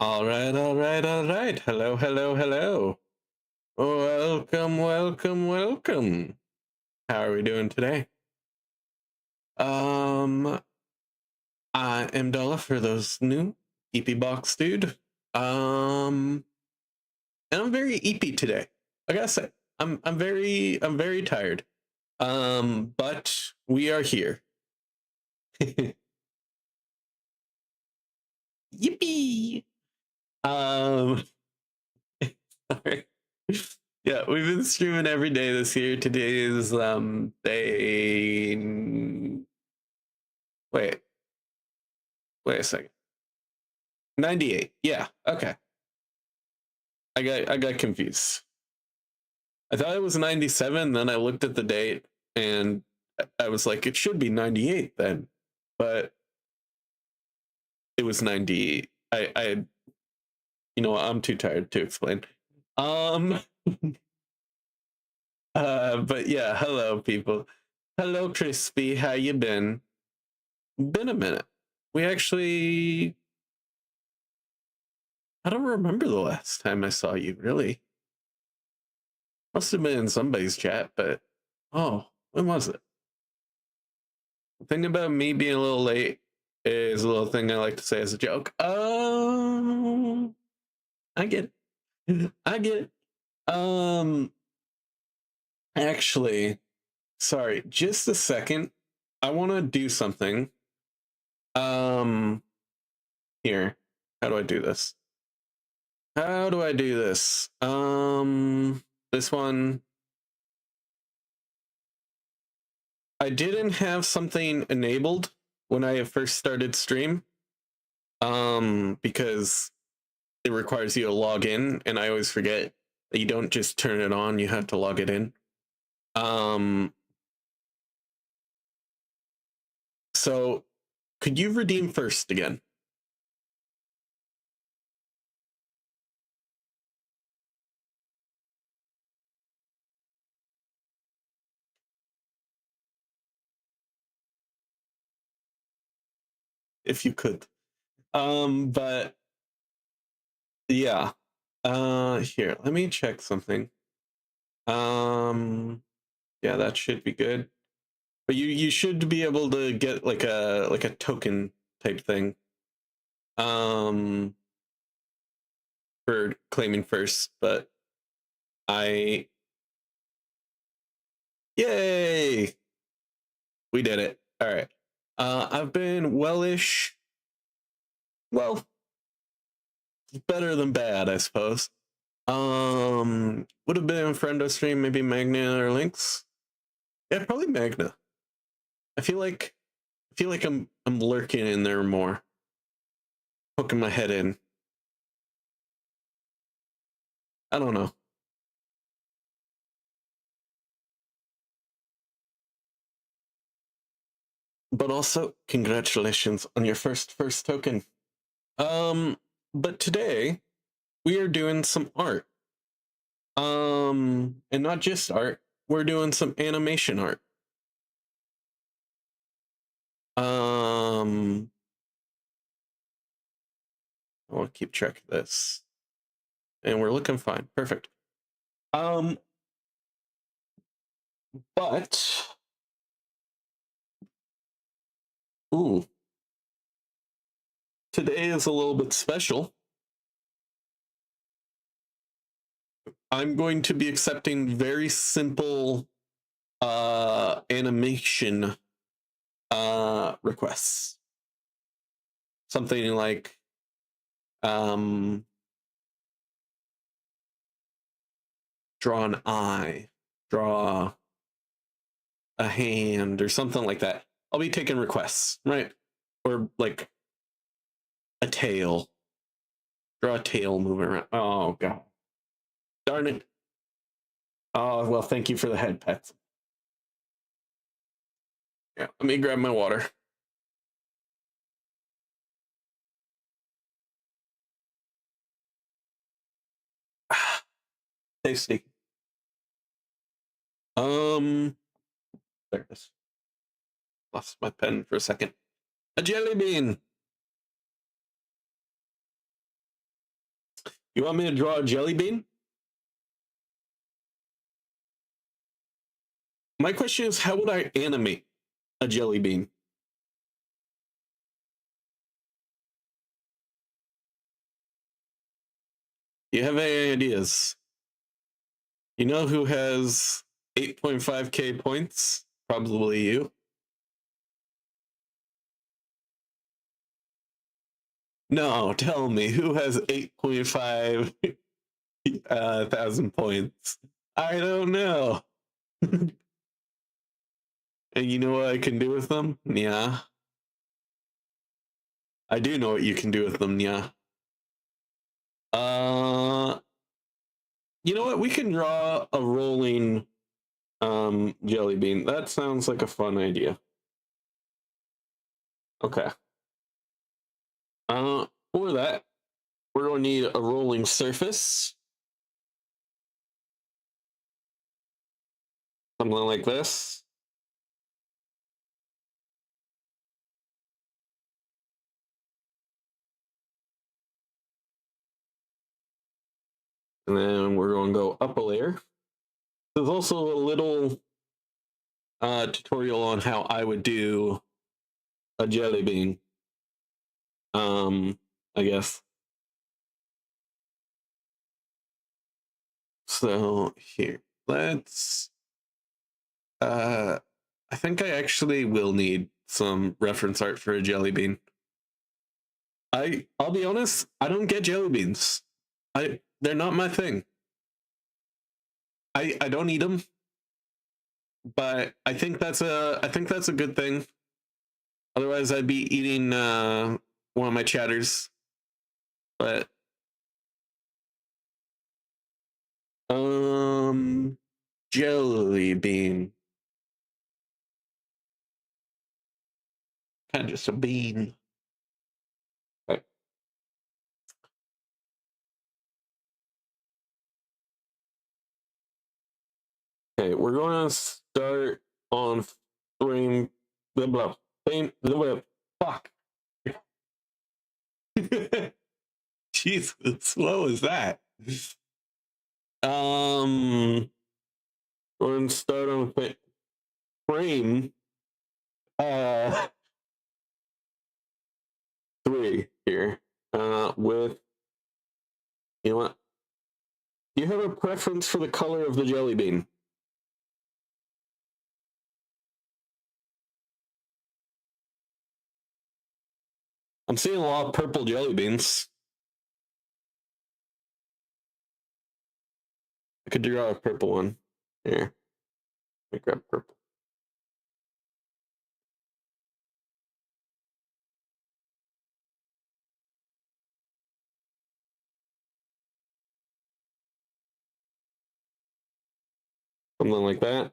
All right, all right, all right. Hello, hello, hello. Welcome, welcome, welcome. How are we doing today? Um, I am Dalah for those new EP box dude. Um, and I'm very EP today. I gotta say, I'm very tired. But we are here. Yippee! Um, sorry. Yeah, we've been streaming every day this year. Today is day. Wait, wait a second. 98. Yeah. Okay. I got confused. I thought it was 97. Then I looked at the date and I was like, it should be 98 then, but it was 98. I'm too tired to explain. Um. But yeah. Hello, people. Hello, Crispy. How you been? Been a minute. We actually I don't remember the last time I saw you, really. Must have been in somebody's chat, but when was it? The thing about me being a little late is a little thing I like to say as a joke. Oh, I get it. I get it. Um, actually, sorry, just a second. I want to do something. Um, here. How do I do this? How do I do this? This one. I didn't have something enabled when I first started stream, because it requires you to log in, and I always forget that you don't just turn it on; you have to log it in. So could you redeem first again? If you could. But yeah. Here, let me check something. Yeah, that should be good. But you should be able to get like a token type thing. For claiming first, but I yay! We did it. All right. I've been wellish. Well, better than bad, I suppose. Would have been friendo stream, maybe Magna or Lynx. Yeah, probably Magna. I feel like I'm lurking in there more, poking my head in. I don't know. But also, congratulations on your first token. But today we are doing some art. And not just art, we're doing some animation art. I'll keep track of this. And we're looking fine. Perfect. But ooh, today is a little bit special. I'm going to be accepting very simple animation requests. Something like draw an eye, draw a hand, or something like that. I'll be taking requests, right? Or like a tail. Draw a tail moving around. Oh god. Darn it. Oh well, thank you for the head pets. Yeah, let me grab my water. Tasty. There it is. Lost my pen for a second. A jelly bean. You want me to draw a jelly bean? My question is, how would I animate a jelly bean? You have any ideas? You know who has 8.5k points? Probably you. No, tell me, who has 8.5 thousand points? I don't know. And you know what I can do with them? Yeah. I do know what you can do with them, yeah. You know what? We can draw a rolling jelly bean. That sounds like a fun idea. Okay. For that, we're going to need a rolling surface. Something like this. And then we're going to go up a layer. There's also a little tutorial on how I would do a jelly bean. I guess. So here, let's I think I actually will need some reference art for a jelly bean. I'll be honest, I don't get jelly beans. They're not my thing. I don't eat them, but I think that's a good thing. Otherwise, I'd be eating one of my chatters. But jelly bean, kind of just a bean. Okay. Okay, we're going to start on frame. Blah blah. Frame. Blah, blah, fuck. Jeez, as slow as that. We're going to start on frame 3 here. With, you know what? Do you have a preference for the color of the jelly bean? I'm seeing a lot of purple jelly beans. I could draw a purple one. Here. Let me grab purple. Something like that.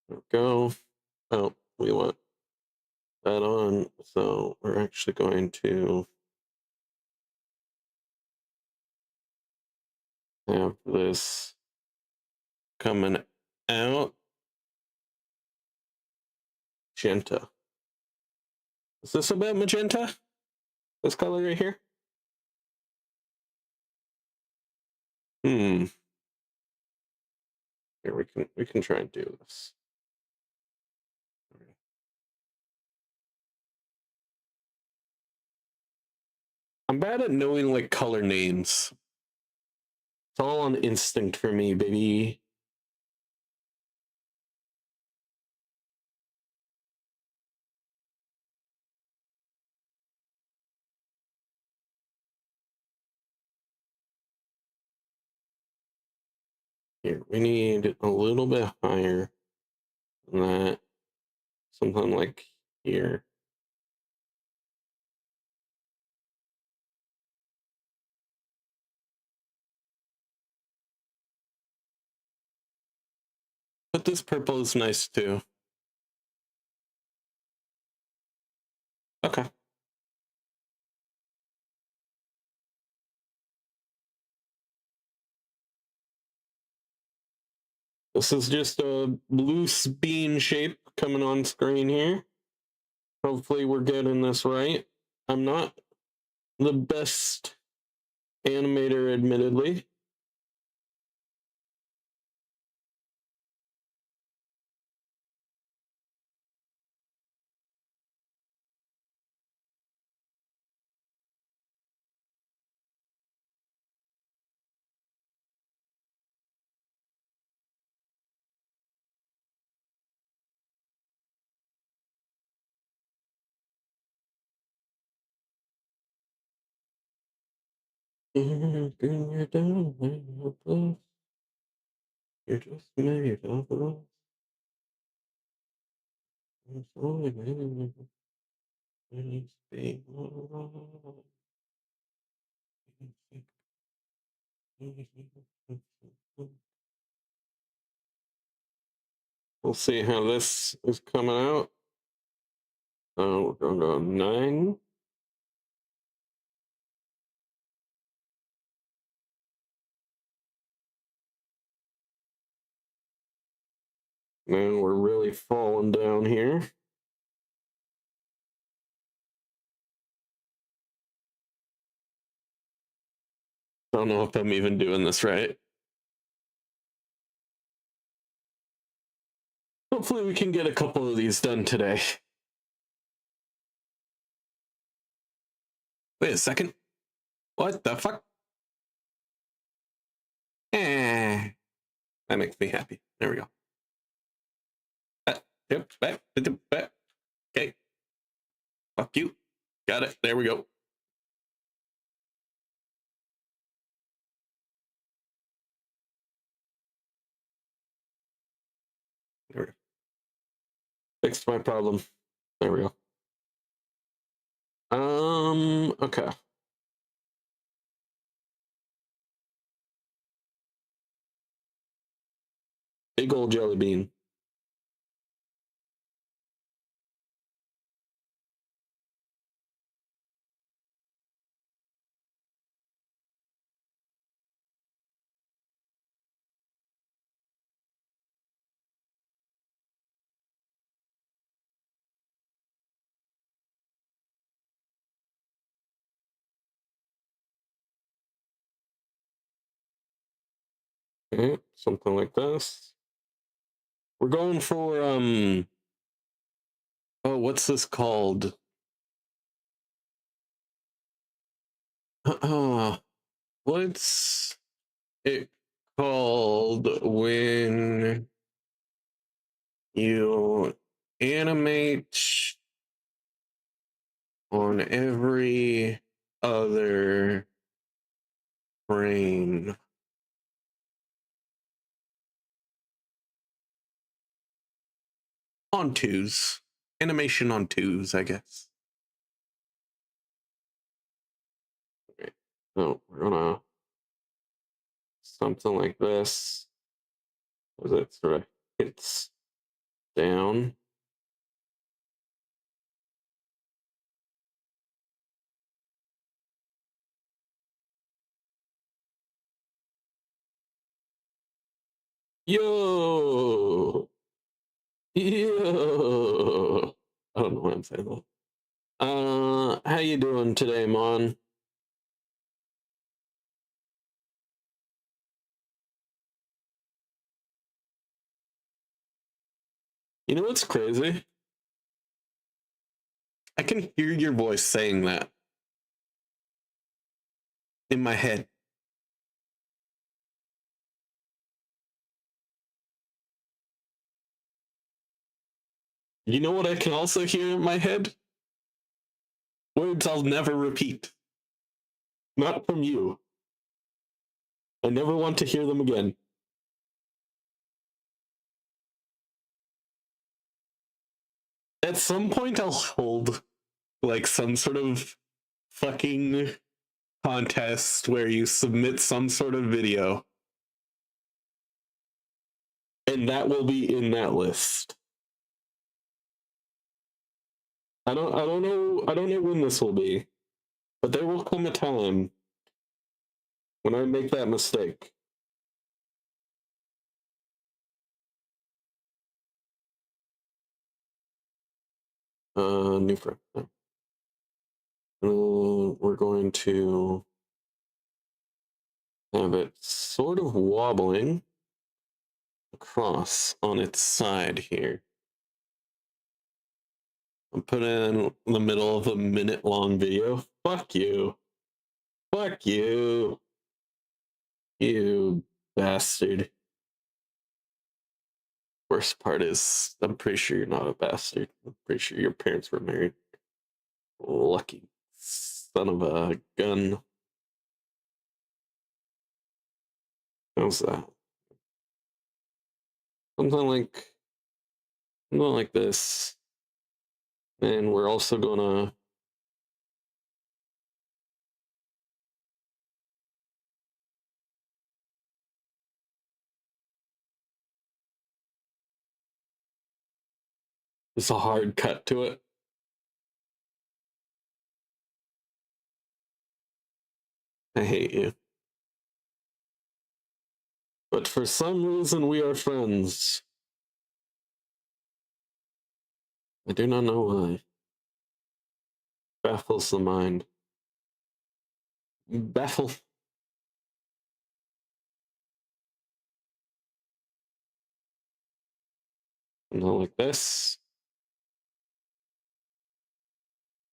There we go. Oh, we want that on. So we're actually going to have this coming out. Magenta. Is this about magenta? This color right here? Here we can try and do this. I'm bad at knowing like color names. It's all on instinct for me, baby. Here, we need a little bit higher than that. Something like here. But this purple is nice too. Okay. This is just a loose bean shape coming on screen here. Hopefully we're getting this right. I'm not the best animator, admittedly. You're just made of us. We'll see how this is coming out. We're going to go 9. Man, we're really falling down here. Don't know if I'm even doing this right. Hopefully we can get a couple of these done today. Wait a second. What the fuck? That makes me happy. There we go. Okay. Fuck you. Got it. There we go. There we go. Fixed my problem. There we go. Okay. Big old jelly bean. Okay, something like this. We're going for oh, what's this called? What's it called when you animate on every other frame? On twos. Animation on twos, I guess. Okay. So we're gonna something like this. As it sort of hits down. Yo! Yo! I don't know why I'm saying that. How you doing today, Mon? You know what's crazy? I can hear your voice saying that in my head. You know what I can also hear in my head? Words I'll never repeat. Not from you. I never want to hear them again. At some point, I'll hold like some sort of fucking contest where you submit some sort of video, and that will be in that list. I don't know when this will be, but there will come a time when I make that mistake. New frame. We're going to have it sort of wobbling across on its side here. I'm putting it in the middle of a minute-long video. Fuck you. Fuck you. You bastard. Worst part is, I'm pretty sure you're not a bastard. I'm pretty sure your parents were married. Lucky son of a gun. How's that? Something like this. And we're also gonna just a hard cut to it. I hate you. But for some reason we are friends. I do not know why. Baffles the mind. Baffle. Not like this.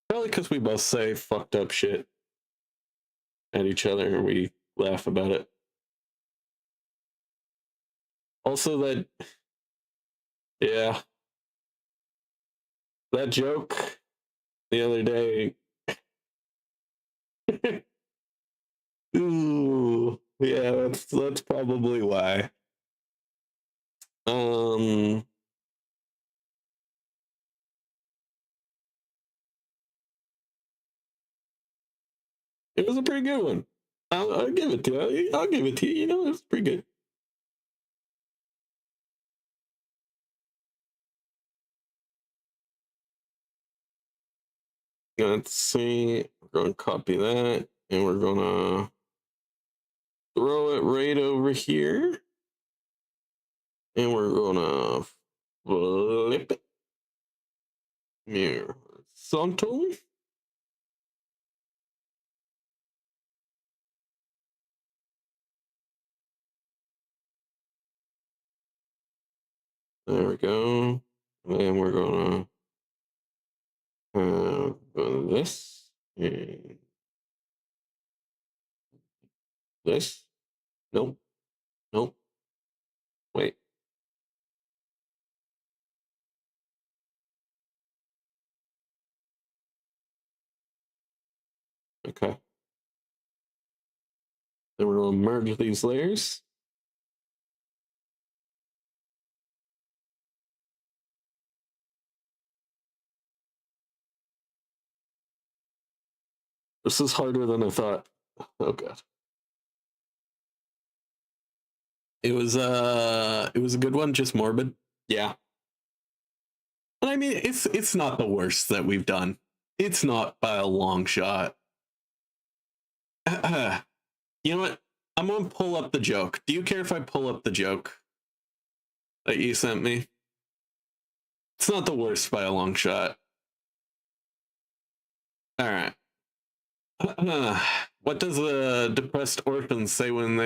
Probably because we both say fucked up shit at each other and we laugh about it. Also, yeah, that joke the other day. Ooh, yeah, that's probably why. Um, it was a pretty good one. I'll give it to you. I'll give it to you. You know, it was pretty good. Let's see. We're going to copy that, and we're going to throw it right over here, and we're going to flip it horizontal. There we go. And we're going to have this and this. Nope. Nope. Wait. Okay. Then we're going to merge these layers. This is harder than I thought. Oh god. It was a good one, just morbid. Yeah. But I mean, it's not the worst that we've done. It's not by a long shot. You know what? I'm gonna pull up the joke. Do you care if I pull up the joke that you sent me? It's not the worst by a long shot. All right. What does a depressed orphan say when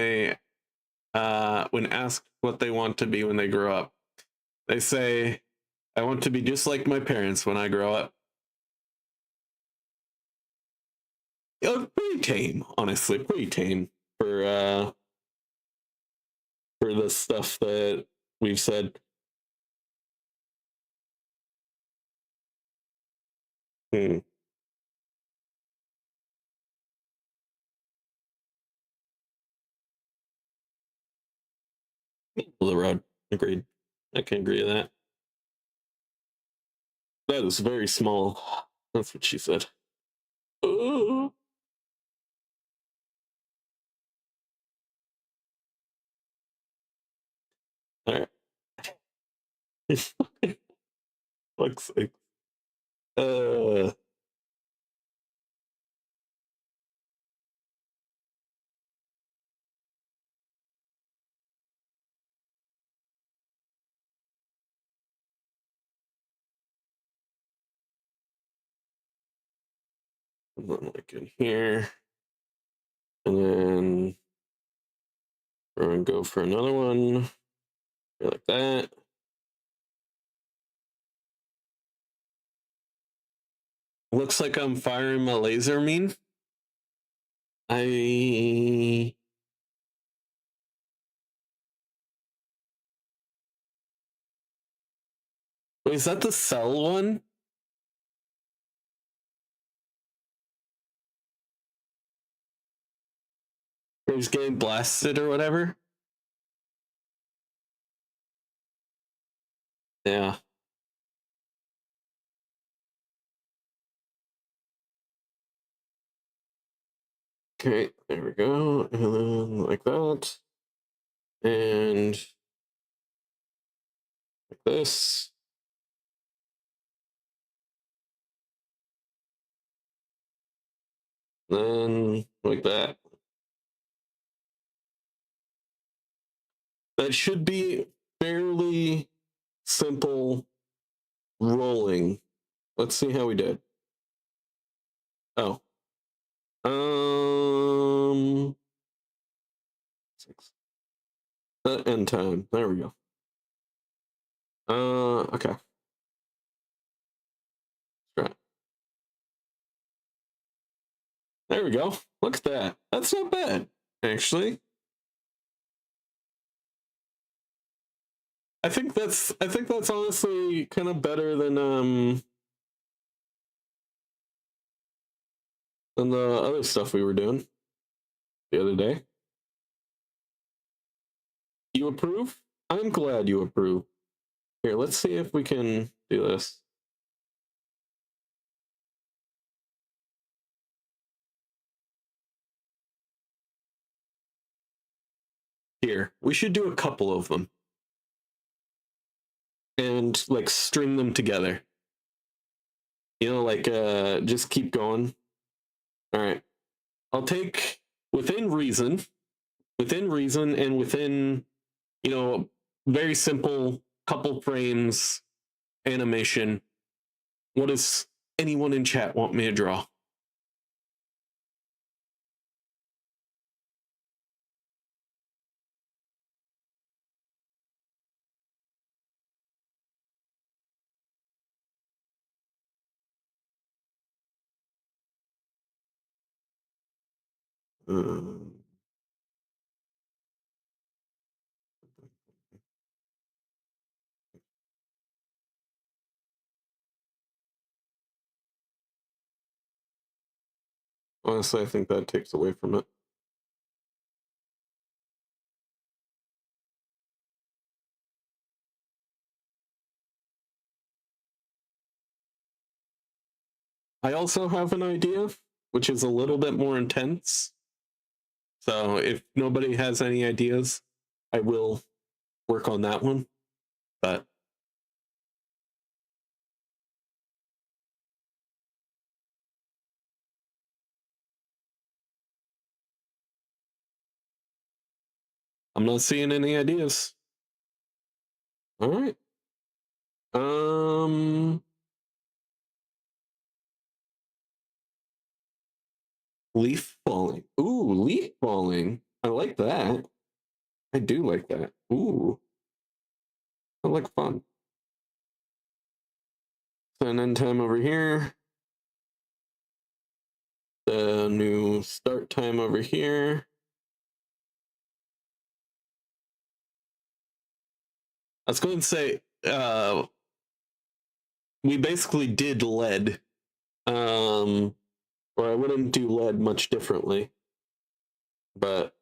asked what they want to be when they grow up? They say, "I want to be just like my parents when I grow up." Pretty tame, honestly. Pretty tame for the stuff that we've said. Hmm. Middle of the road. Agreed. I can agree with that. That is very small. That's what she said. Ooh. All right. Fuck's sake. Uh, And then like in here. And then we're gonna go for another one. Like that. Looks like I'm firing my laser mean. Wait, is that the cell one? Where he's getting blasted or whatever? Yeah. Okay, there we go. And then like that. And like this. Then like that. That should be fairly simple rolling. Let's see how we did. Oh. Six. End time. There we go. Okay. Right. There we go. Look at that. That's not bad, actually. I think that's honestly kind of better than the other stuff we were doing the other day. You approve? I'm glad you approve. Here, let's see if we can do this. Here, we should do a couple of them. And like string them together. You know, like just keep going. All right. I'll take within reason and within, you know, very simple couple frames animation. What does anyone in chat want me to draw? Honestly, I think that takes away from it. I also have an idea, which is a little bit more intense. So if nobody has any ideas, I will work on that one. But I'm not seeing any ideas. All right. Leaf falling. Ooh, leaf falling. I like that. I do like that. Ooh. I like fun. So an end time over here. The new start time over here. I was going to say, we basically did lead. Or I wouldn't do lead much differently. But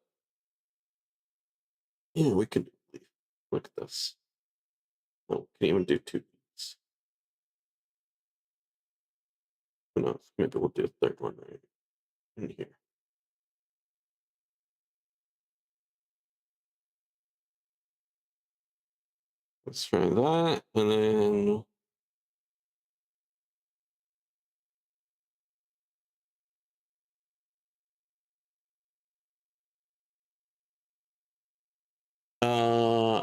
yeah, we could look at this. Oh, we can even do two beats. Who knows? Maybe we'll do a third one right in here. Let's try that, and then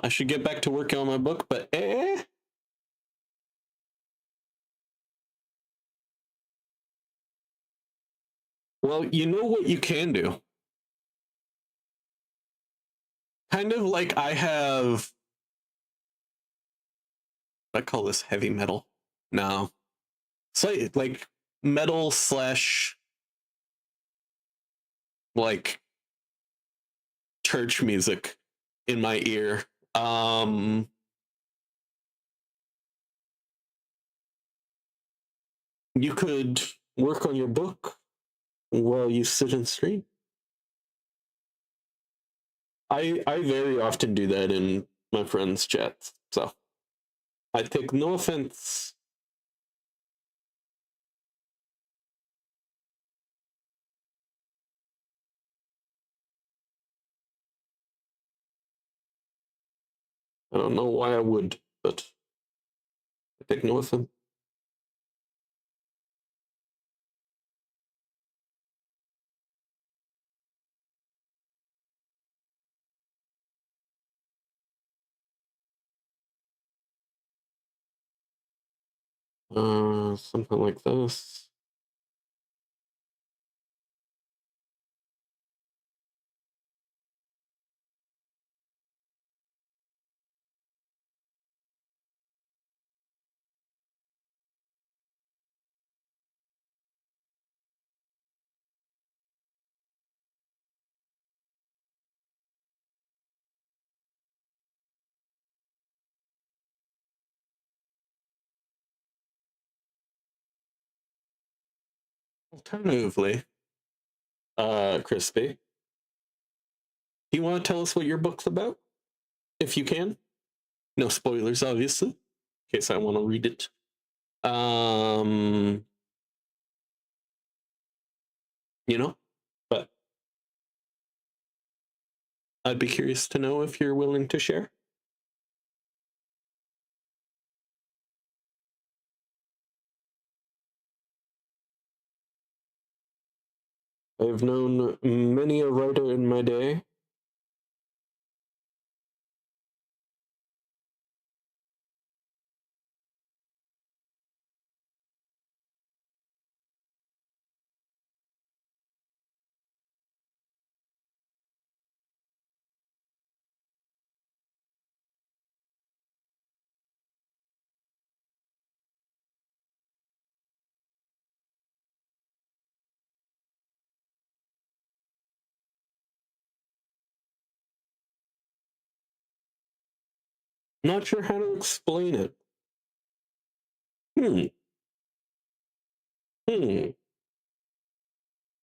I should get back to working on my book, but Well, you know what you can do? Kind of like I call this heavy metal. No. So like metal slash like church music in my ear. Um you could work on your book while you sit and stream. I very often do that in my friends' chats. So I take no offense. I don't know why I would, but I take no offense. Something like this. Alternatively, Crispy, do you want to tell us what your book's about? If you can. No spoilers, obviously, in case I want to read it. Um, you know, but I'd be curious to know if you're willing to share. I've known many a writer in my day. Not sure how to explain it. Hmm. Hmm.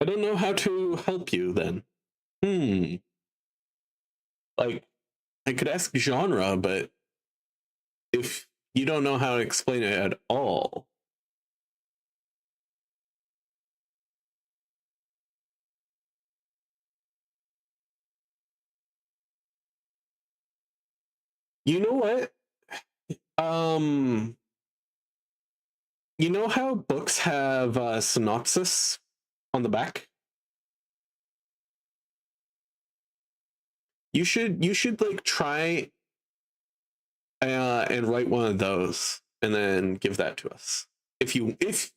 I don't know how to help you then. Hmm. Like, I could ask genre, but if you don't know how to explain it at all, you know what? Um, you know how books have a synopsis on the back? You should like try and write one of those and then give that to us. If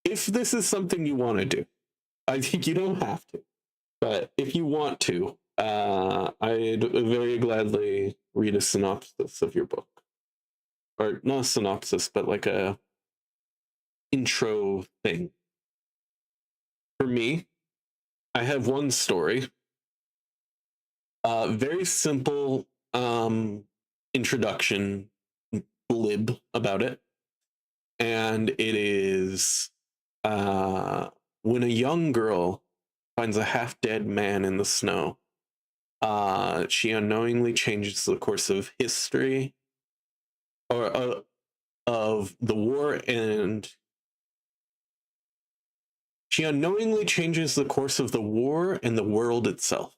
this is something you want to do, I think you don't have to, but if you want to, I'd very gladly read a synopsis of your book, or not a synopsis, but like a intro thing. For me, I have one story, very simple introduction blib about it, and it is when a young girl finds a half-dead man in the snow. She unknowingly changes the course of history, or of the war, and she unknowingly changes the course of the war and the world itself.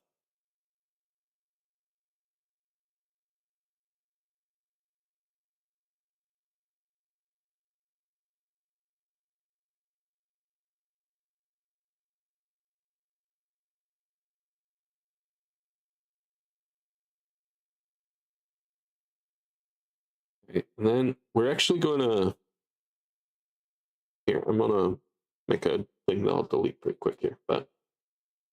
Right? And then we're actually going to here. I'm gonna make a thing that I'll delete pretty quick here. But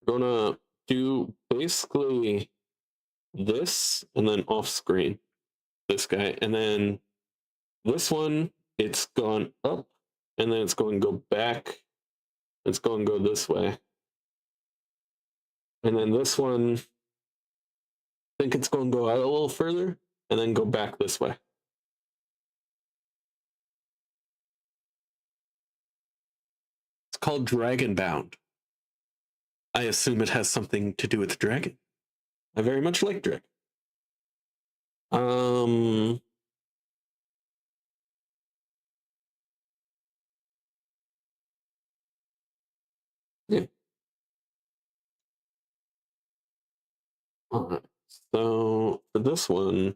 we're gonna do basically this and then off screen this guy, and then this one it's gone up and then it's going to go back. It's going to go this way, and then this one I think it's going to go out a little further and then go back this way. It's called Dragon Bound. I assume it has something to do with dragon. I very much like Drake. Um, yeah. All right. So for this one,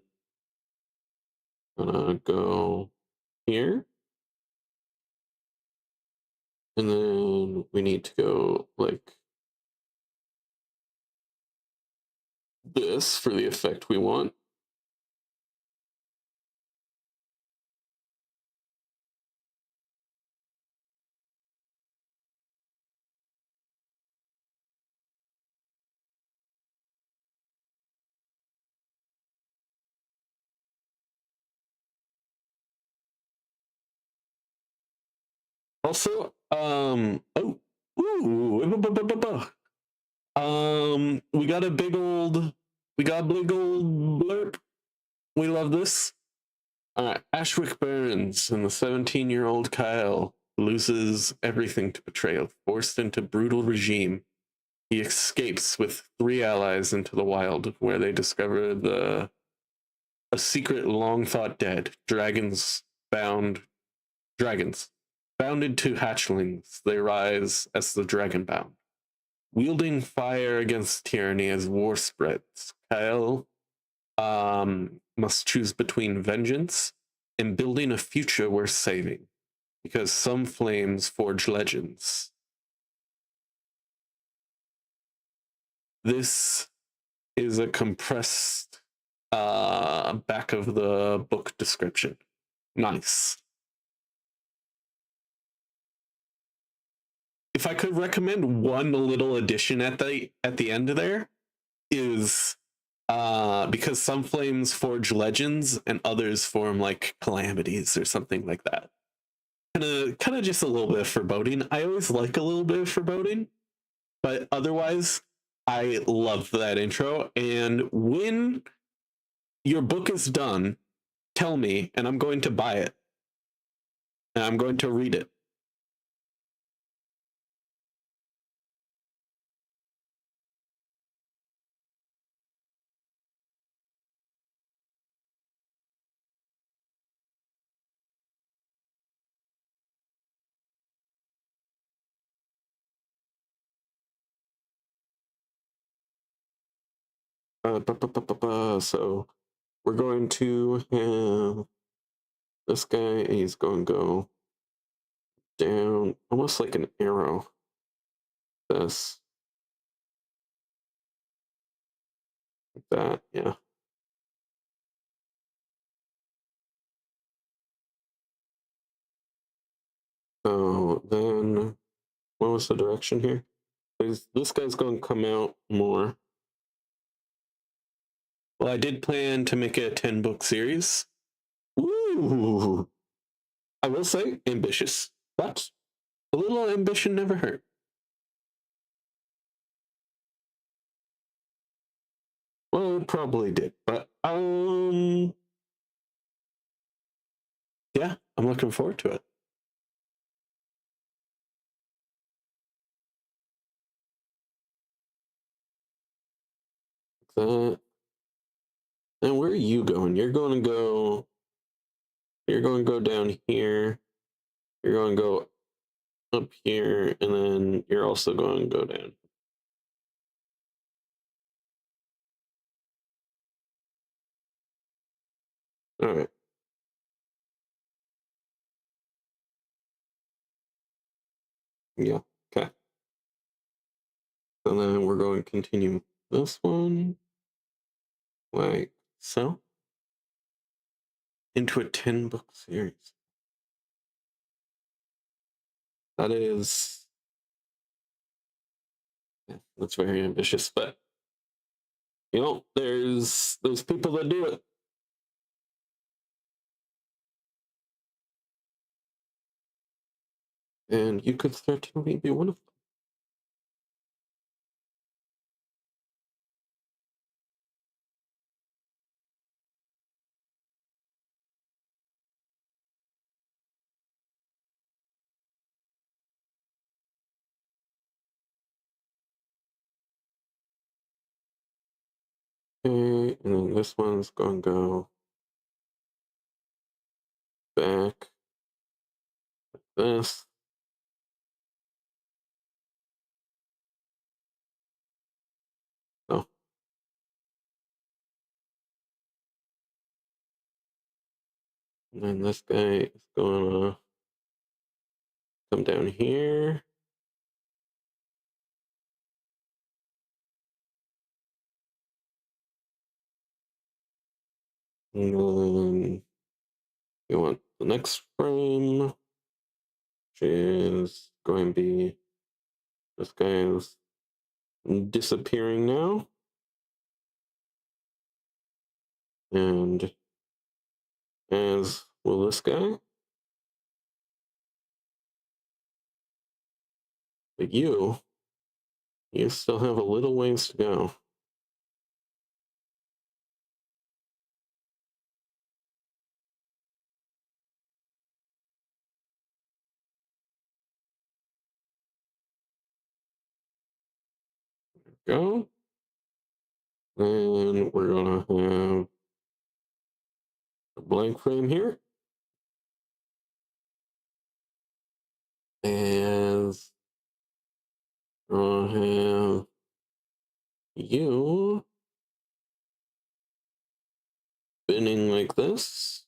I'm gonna go here, and then we need to go like this for the effect we want. Also, we got a big old blurb. We love this. Ashwick burns, and the 17-year-old Kyle loses everything to betrayal. Forced into brutal regime, he escapes with 3 allies into the wild, where they discover a secret long thought dead dragons bounded to hatchlings. They rise as the Dragonbound, wielding fire against tyranny as war spreads. Kyle must choose between vengeance and building a future worth saving, because some flames forge legends. This is a compressed back of the book description. Nice. If I could recommend one little addition at the end of there, is because some flames forge legends and others form like calamities or something like that. Kind of just a little bit of foreboding. I always like a little bit of foreboding, but otherwise I love that intro. And when your book is done, tell me and I'm going to buy it. And I'm going to read it. So we're going to have this guy, he's going to go down almost like an arrow. This, like that, yeah. So then, what was the direction here? This guy's going to come out more. Well, I did plan to make it a 10-book series. Ooh, I will say ambitious, but a little ambition never hurt. Well, it probably did, but yeah, I'm looking forward to it. That. And where are you going? You're going to go down here. You're going to go up here, and then you're also going to go down. All right. Yeah. Okay. And then we're going to continue this one like so into a 10-book series. That is, yeah, that's very ambitious, but there's people that do it. And you could certainly be one of them. Okay, and then this one's gonna go back like this. Oh, and then this guy is gonna come down here. And then you want the next frame, which is going to be this guy is disappearing now. And as will this guy. But you still have a little ways to go. Go. Then we're gonna have a blank frame here. As I'll have you spinning like this.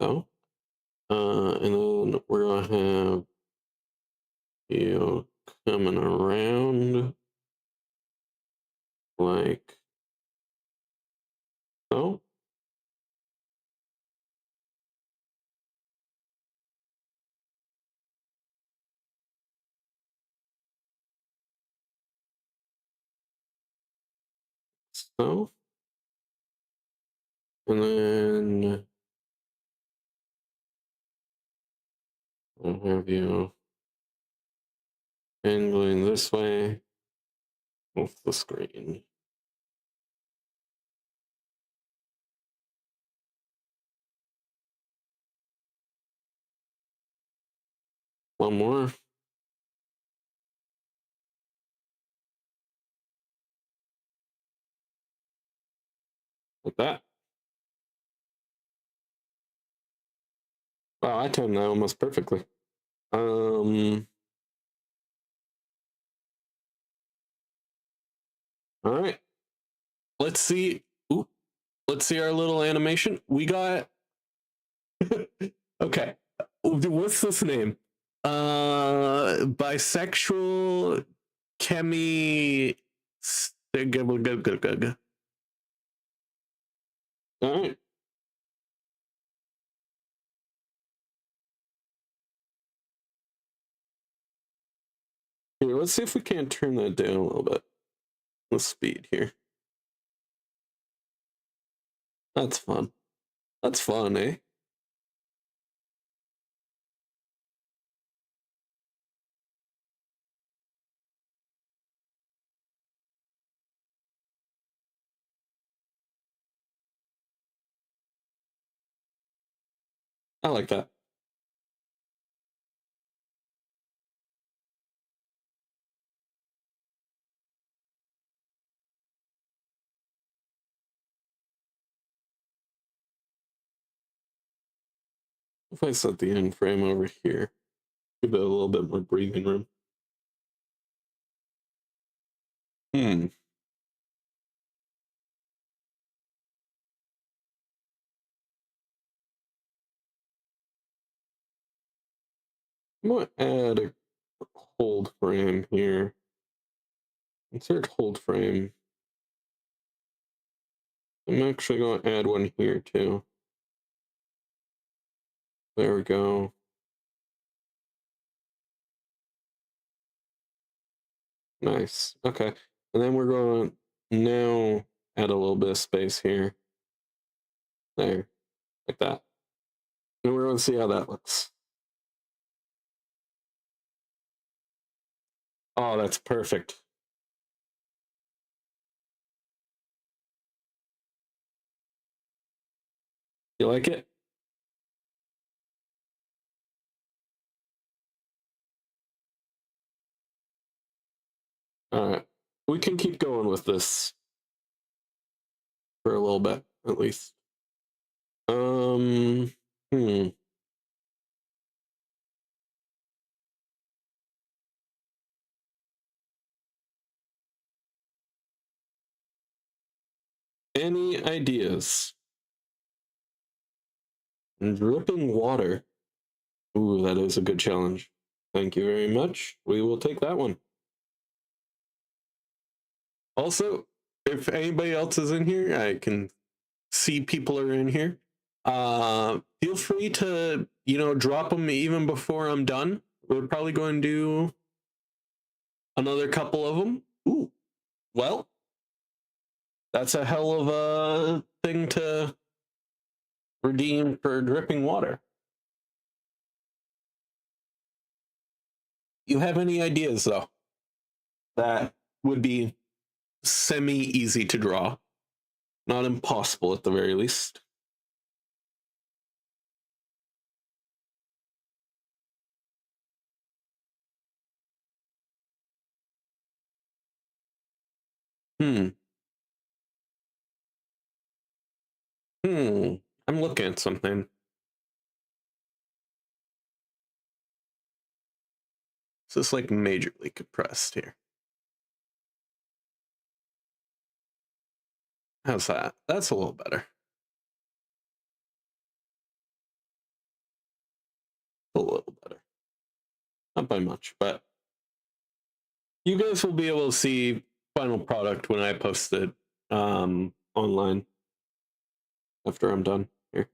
So, and then we're gonna have you coming around like so. So, and then I'll have you angling this way off the screen. One more. Like that. Wow, I timed that almost perfectly. All right. Let's see. Ooh, let's see our little animation. We got. Okay. What's this name? Bisexual chemi. All right. Here, let's see if we can't turn that down a little bit. The speed here. That's fun. That's fun, eh? I like that. If I set the end frame over here, give it a little bit more breathing room. Hmm. I'm gonna add a hold frame here. Insert hold frame. I'm actually going to add one here too. There we go. Nice. Okay. And then we're going to now add a little bit of space here. There. Like that. And we're going to see how that looks. Oh, that's perfect. You like it? All right. We can keep going with this for a little bit, at least. Um, hmm. Any ideas? Dripping water. Ooh, that is a good challenge. Thank you very much. We will take that one. Also, if anybody else is in here, I can see people are in here. Feel free to, drop them even before I'm done. We're probably going to do another couple of them. Ooh, well, that's a hell of a thing to redeem for dripping water. You have any ideas, though, that would be semi easy to draw? Not impossible at the very least. Hmm. Hmm. I'm looking at something. So it's like majorly compressed here. How's that? That's a little better. A little better. Not by much, but you guys will be able to see final product when I post it online after I'm done here.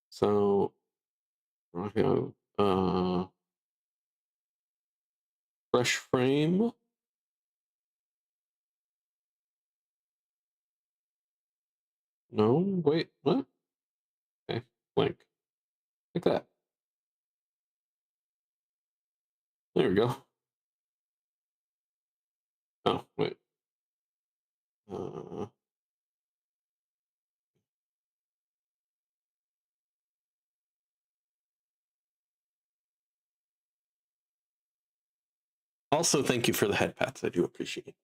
So I have fresh frame. No, wait, what? Okay, blank. Like that. There we go. Oh, wait. Uh, Also, thank you for the head pats. I do appreciate it.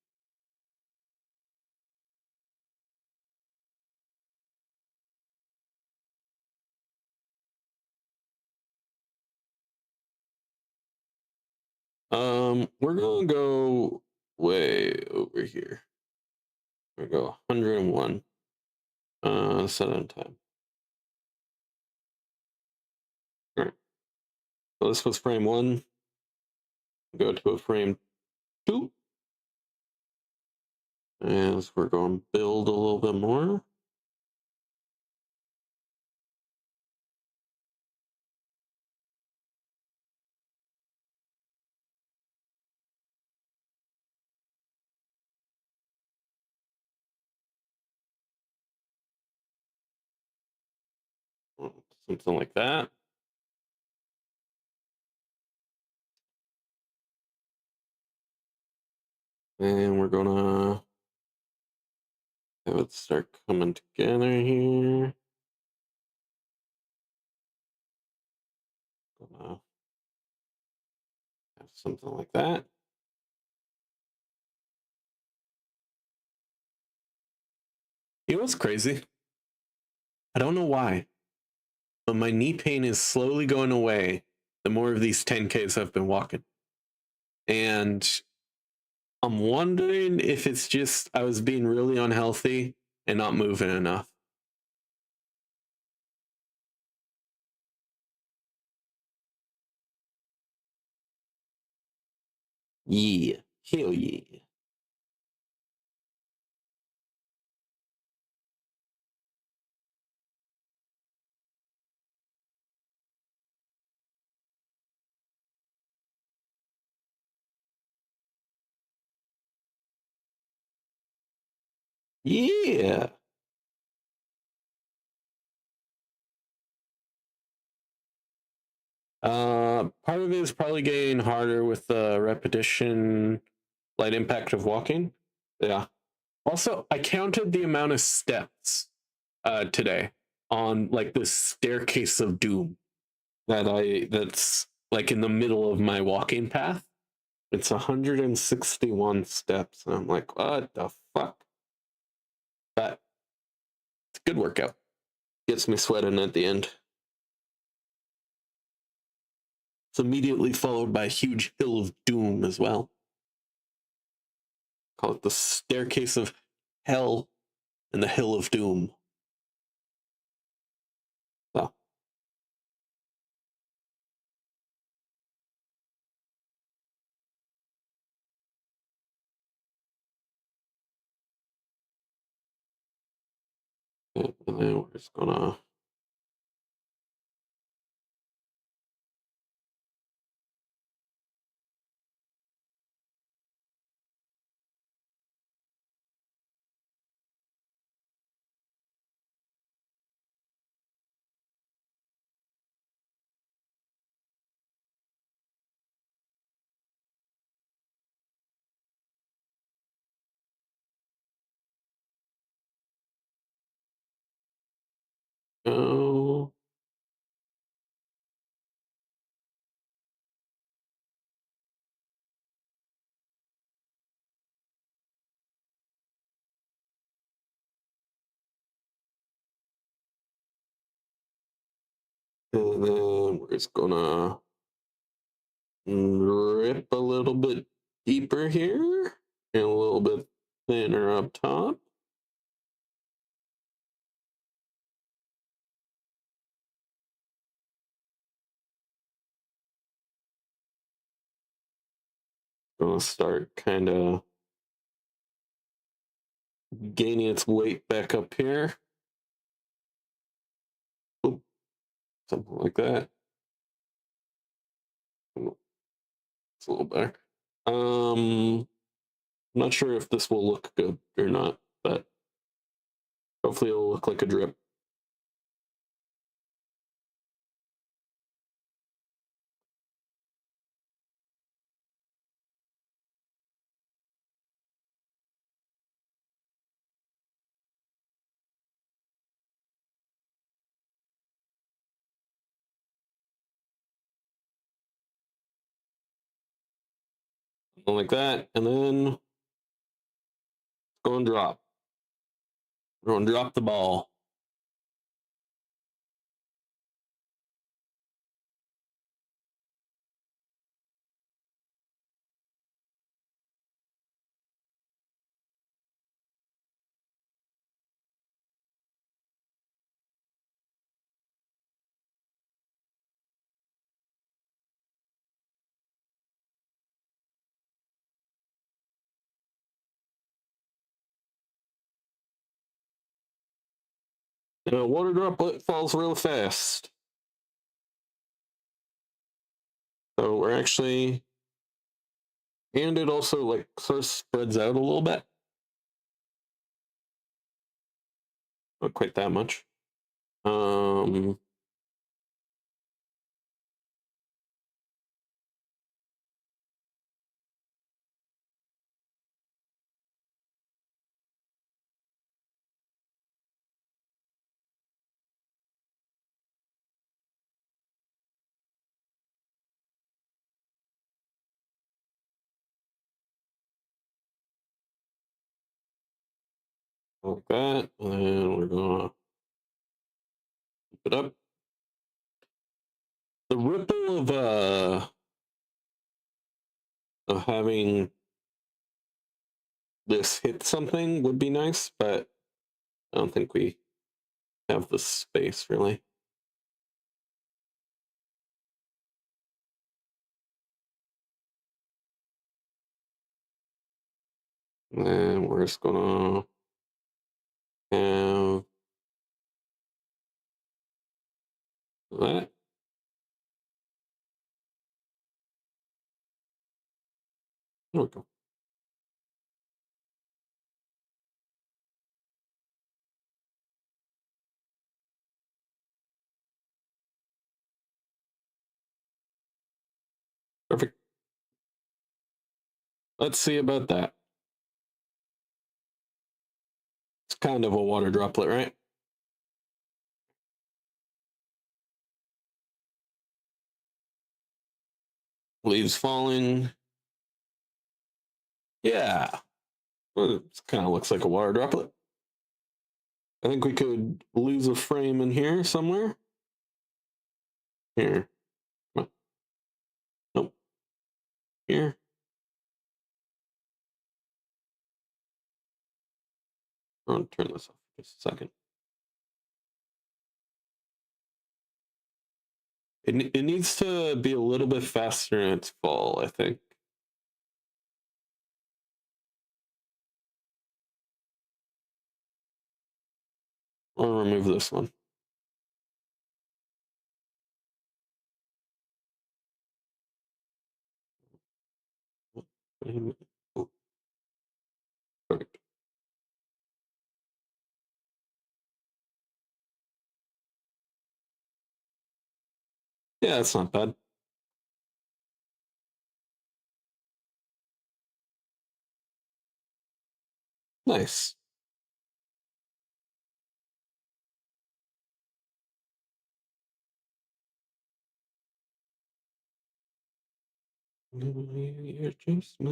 We're gonna go way over here. We're gonna go 101. Set on time. All right. So this was frame one. Go to a frame two. As we're going to build a little bit more. Something like that. And we're gonna have it start coming together here. Gonna have something like that. You know what's crazy? I don't know why, but my knee pain is slowly going away the more of these 10Ks I've been walking. And I'm wondering if it's just I was being really unhealthy and not moving enough. Yeah. Hell yeah. Yeah. Part of it is probably getting harder with the repetition, light impact of walking. Yeah. Also, I counted the amount of steps today on like this staircase of doom that's like in the middle of my walking path. It's 161 steps, and I'm like, what the fuck? But it's a good workout. Gets me sweating at the end. It's immediately followed by a huge hill of doom as well. Call it the staircase of hell and the hill of doom. So, and then we're just gonna go. And then we're just gonna rip a little bit deeper here and a little bit thinner up top. Gonna start kind of gaining its weight back up here. Oop, something like that. It's a little better. I'm not sure if this will look good or not, but hopefully it'll look like a drip. Something like that, and then go and drop. Go and drop the ball. And a water droplet falls real fast. So we're actually, and it also like sort of spreads out a little bit. Not quite that much. Um, like that, and then we're gonna keep it up. The ripple of having this hit something would be nice, but I don't think we have the space really. And then we're just gonna have that. There we go. Perfect. Let's see about that. It's kind of a water droplet, right? Leaves falling. Yeah. Well, it kind of looks like a water droplet. I think we could lose a frame in here somewhere. Here. Come on. Nope. Here. I'll turn this off for just a second. It needs to be a little bit faster in its fall, I think. I'll remove this one. Oh, perfect. Yeah, that's not bad. Nice. You're just my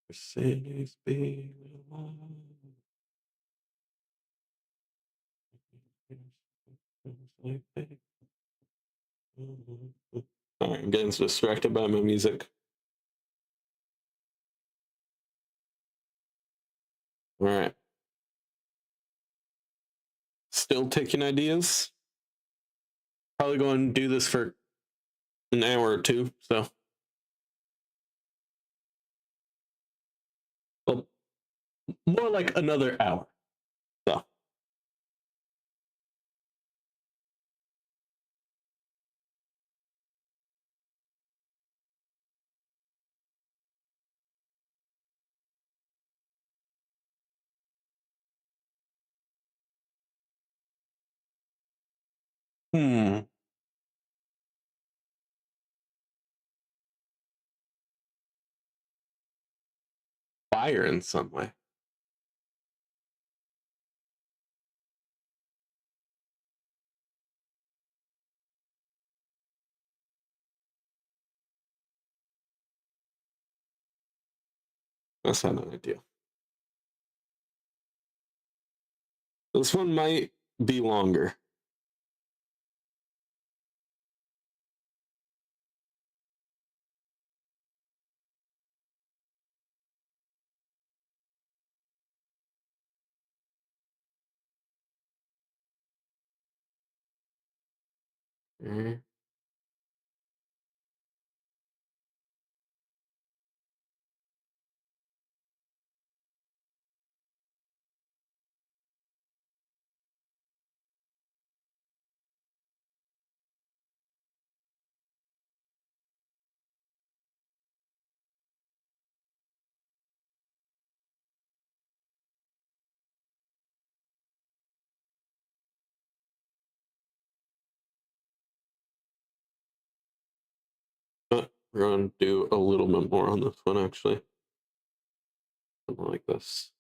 Mercedes be Alright, I'm getting distracted by my music. Alright. Still taking ideas. Probably going to do this for an hour or two, so. Well, more like another hour. So. Hmm. Fire in some way. That's not an idea. This one might be longer. Mm-hmm. But we're going to do a little bit more on this one, actually. Something like this.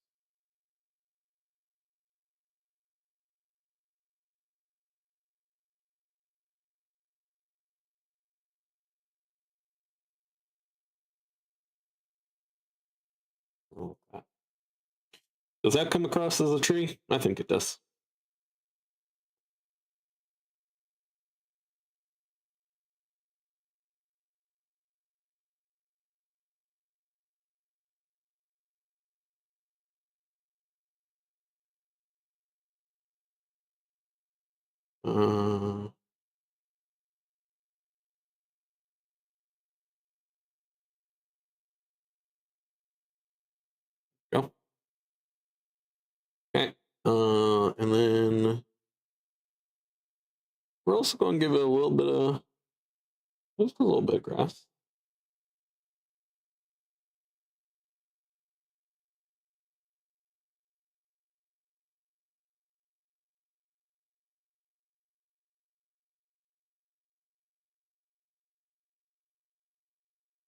Like that. Does that come across as a tree? I think it does. Uh, go. Okay. And then we're also going to give it a little bit of, just a little bit of grass.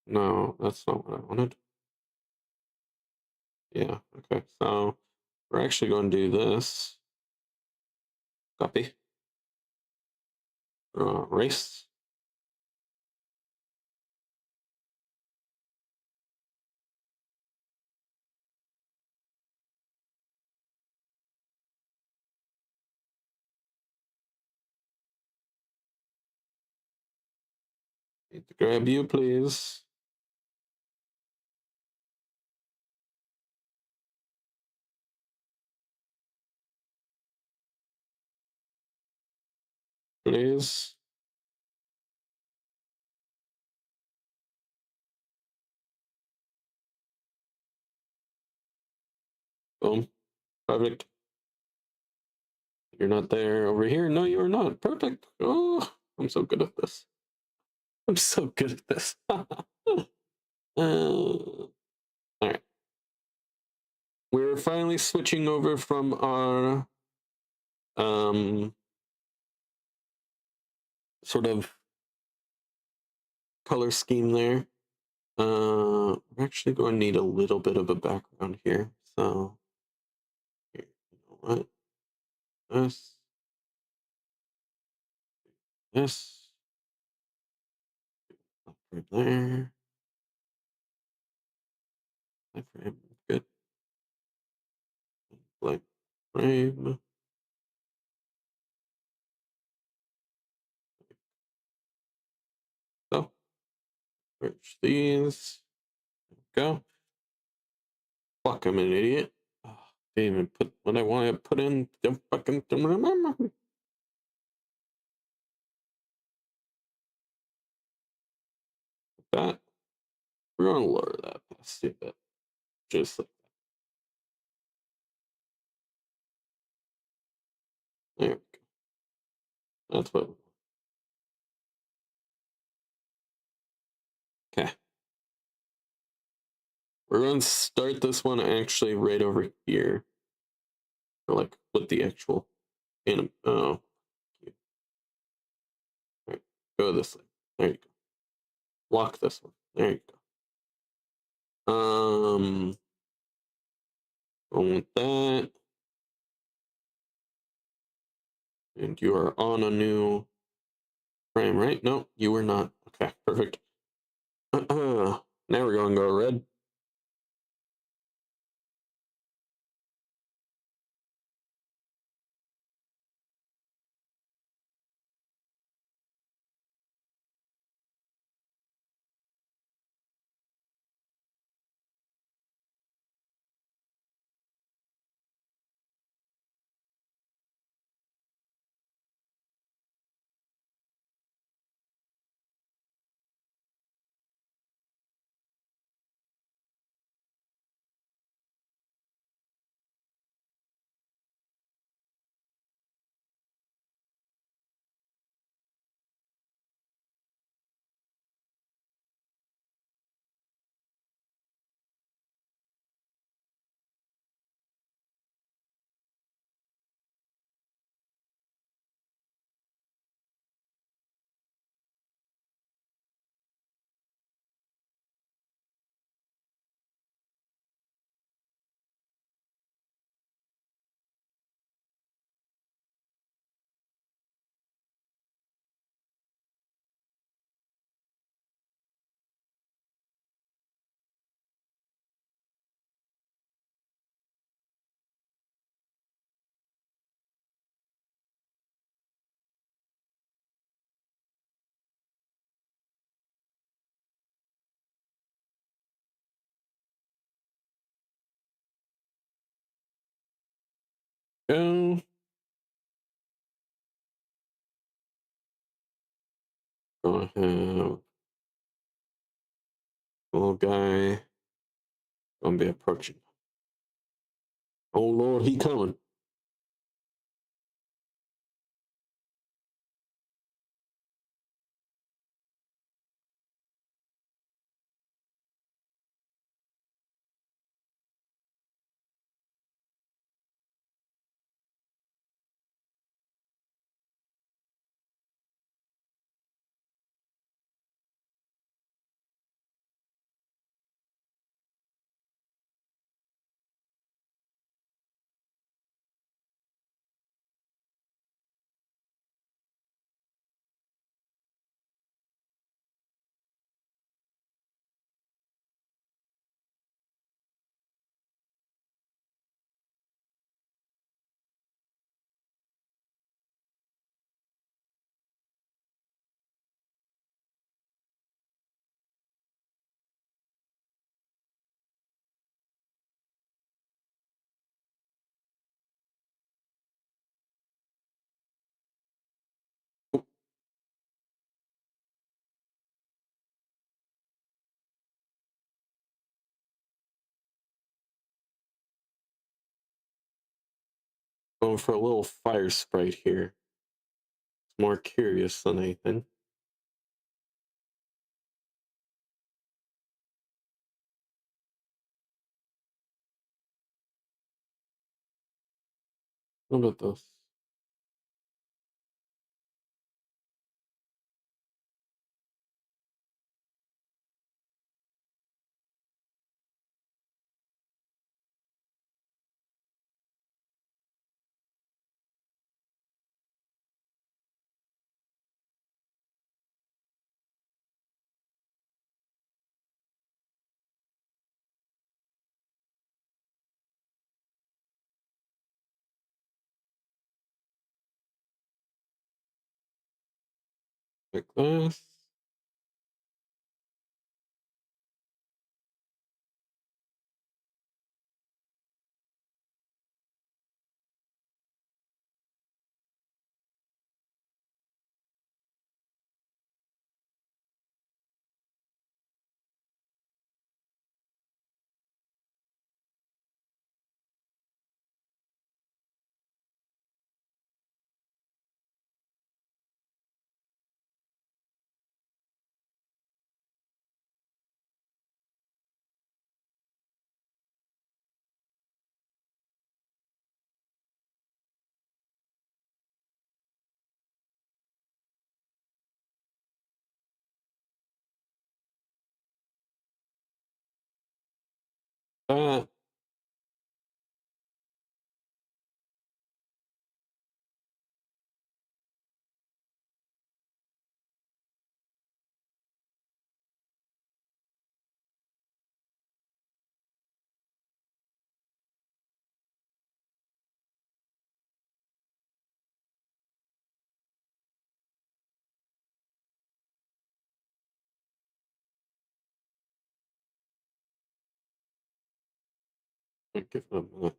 No, that's not what I wanted. Yeah, okay. So we're actually going to do this. Copy. Erase. Need to grab you, please. Please. Boom. Perfect. You're not there over here. No, you are not. Perfect. Oh, I'm so good at this. I'm so good at this. All right. We're finally switching over from our sort of color scheme there. We're actually going to need a little bit of a background here. So, here, you know what? This, this, up right there. That frame, good. Blank frame. So, merge these. Go. Fuck, I'm an idiot. Oh, didn't even put what I want to put in. Don't fucking remember. That. We're going to lower that past a bit. Just like that. There we go. That's what we want. Okay. We're going to start this one actually right over here. Or like with the actual anim. Oh. Cute. All right. Go this way. There you go. Lock this one. There you go. Going with that. And you are on a new frame, right? No, you were not. Okay, perfect. Now we're going to go red. Go. Gonna have little guy gonna be approaching. Oh Lord, he coming. Going for a little fire sprite here. It's more curious than anything. What about this? Like this. That. Give it a minute.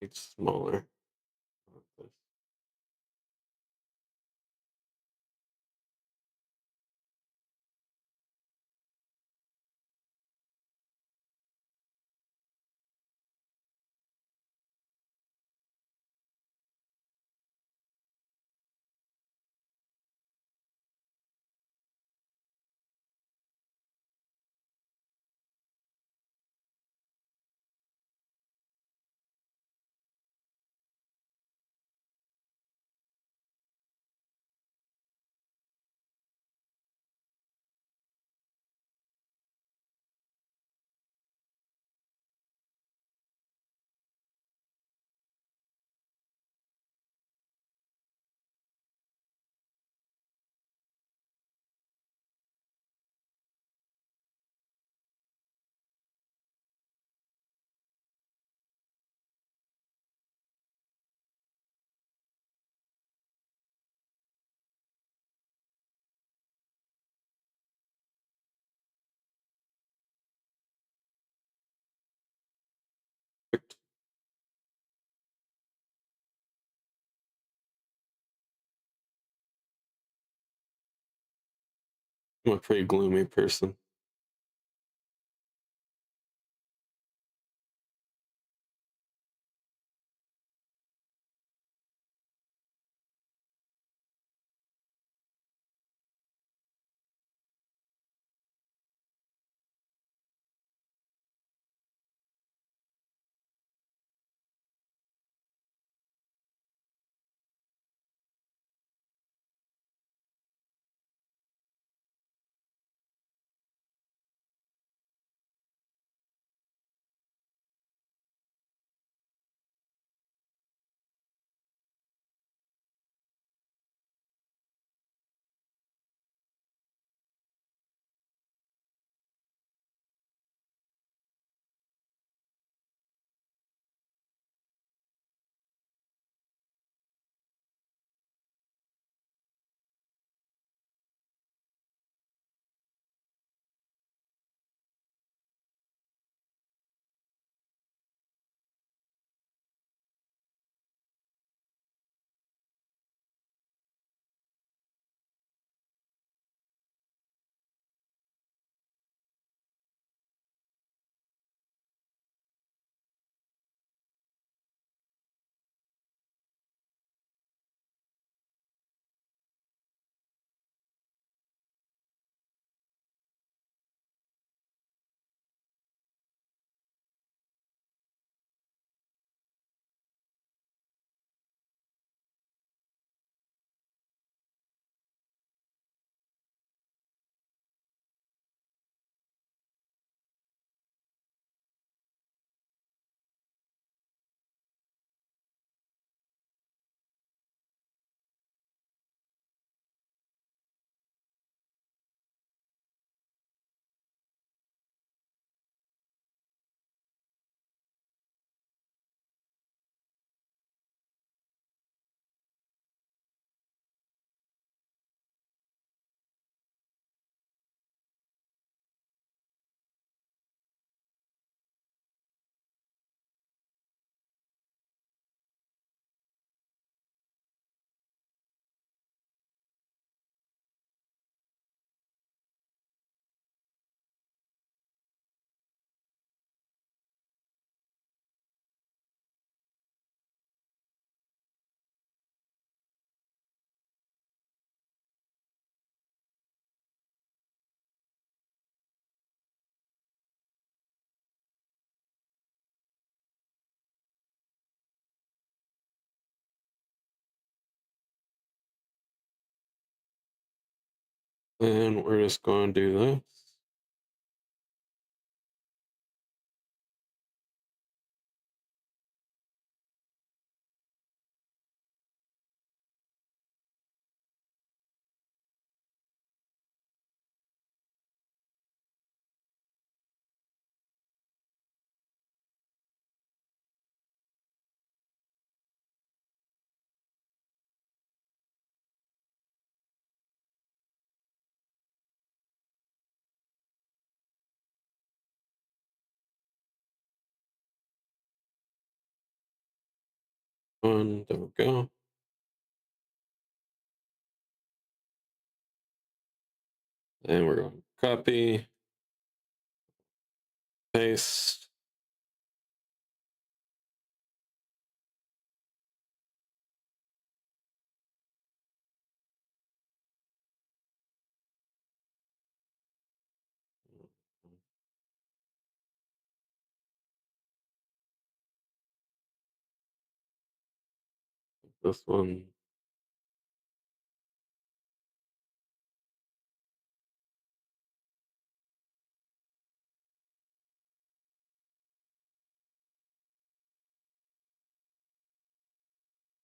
It's smaller. Like this. Perfect. I'm a pretty gloomy person. And we're just going to do this. And there we go. And we're going to copy, paste. This one.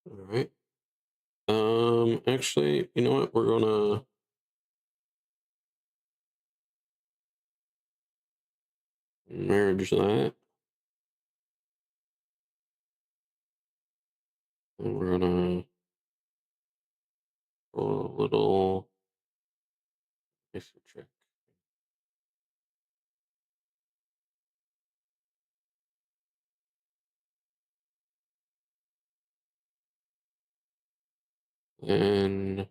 All right. Actually, you know what? We're gonna merge that. And we're gonna go a little nicer check. And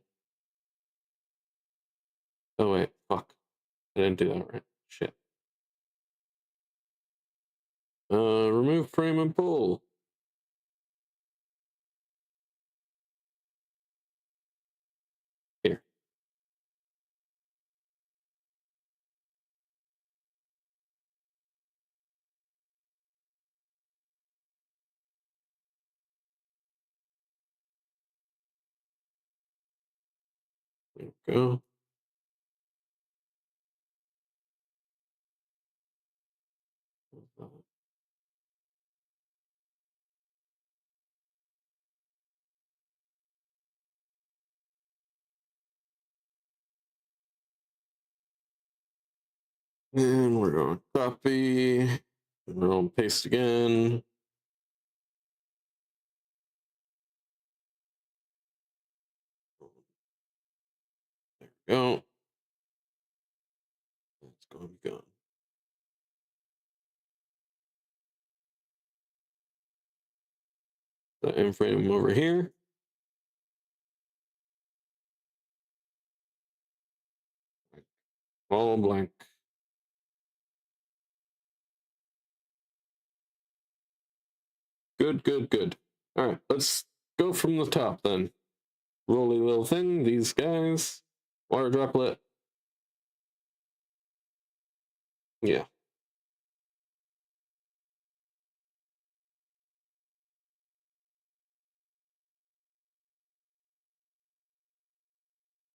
oh wait, fuck. I didn't do that right. Shit. Remove frame and pull. Here. There we go. And we're gonna copy. And we're gonna paste again. There we go. It's gonna be gone. The M frame over here. All blank. Good, good, good. All right, let's go from the top then. Rolly little thing, these guys. Water droplet. Yeah.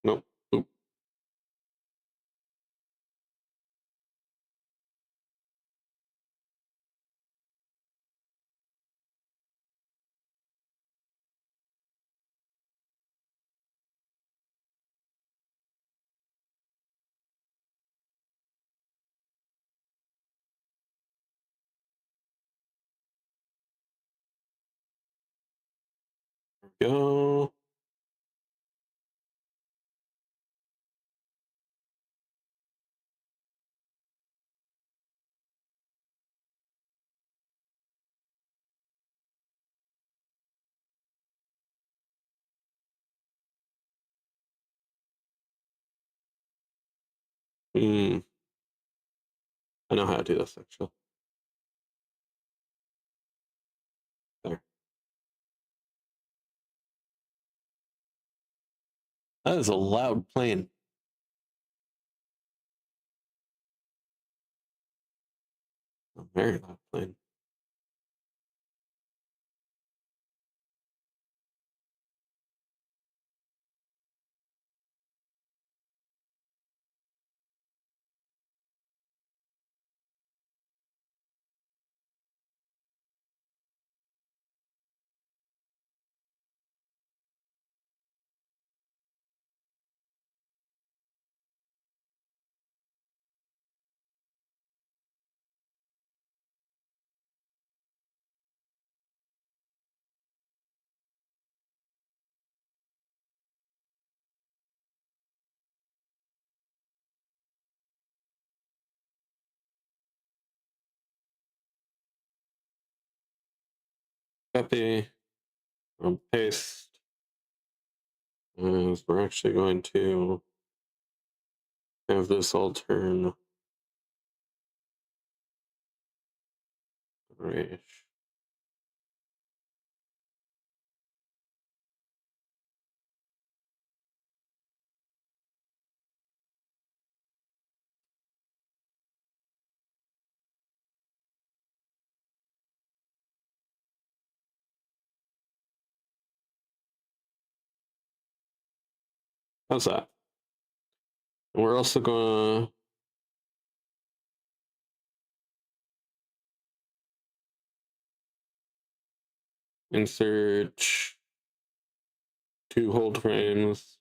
Nope. Oop. Go. Hmm. I know how to do this actually. There. That is a loud plane. A very loud plane. Copy. I'll paste. We're actually going to have this all turn grayish. How's that? And we're also going to insert 2 hold frames.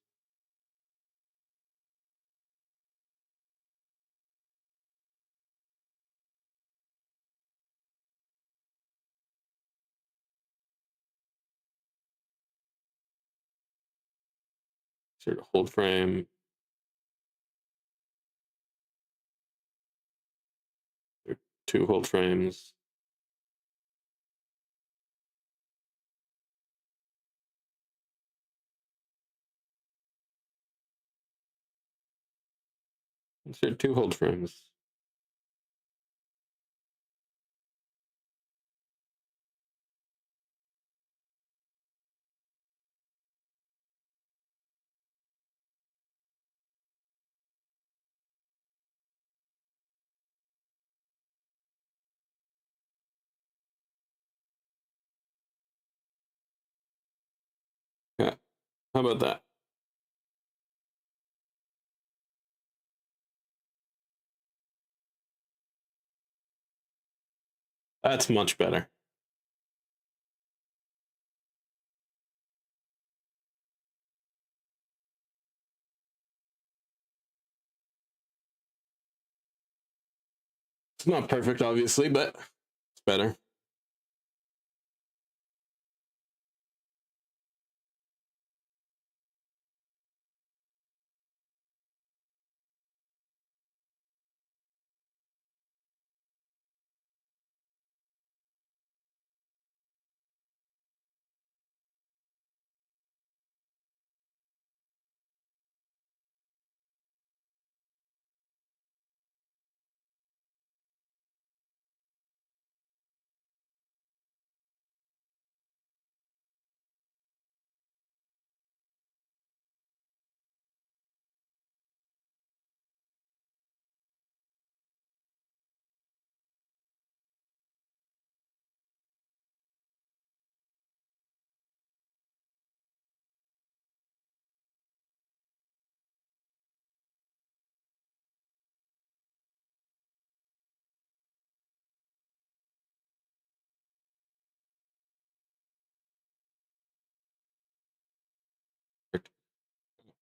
Insert a hold frame. Insert 2 hold frames. Insert 2 hold frames. Okay, how about that? That's much better. It's not perfect, obviously, but it's better.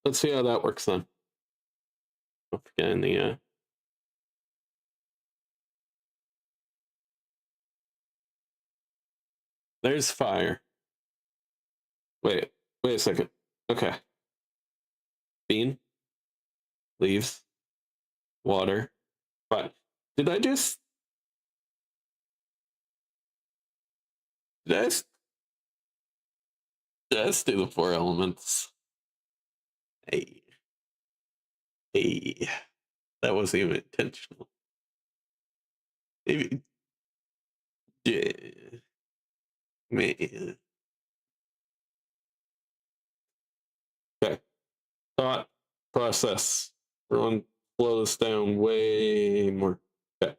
Let's see how that works then. Not forgetting the there's fire. Wait a second. Okay. Bean, leaves, water. But did I just did I just, did I just do the 4 elements? Hey, hey, that wasn't even intentional. Maybe, yeah, man. Okay. Thought process. Everyone slow this down way more. Okay.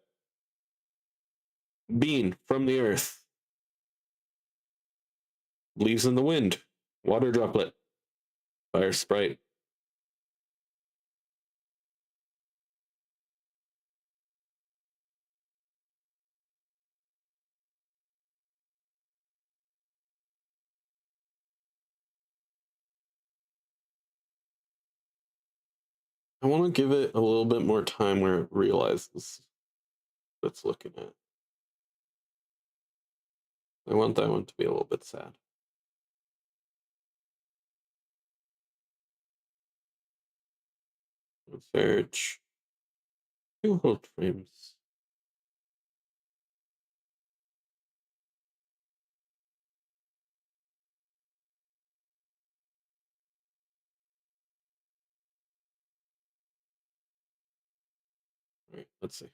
Bean from the earth. Leaves in the wind. Water droplet. Fire sprite. I want to give it a little bit more time where it realizes what it's looking at. I want that one to be a little bit sad. Search 2 hold frames. All right, let's see.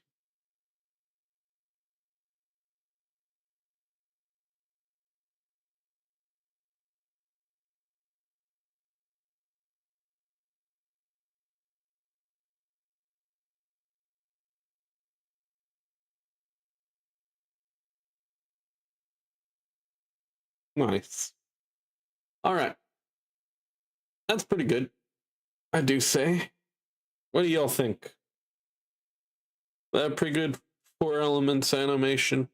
Nice. All right, that's pretty good, I do say. What do y'all think? That pretty good 4 elements animation.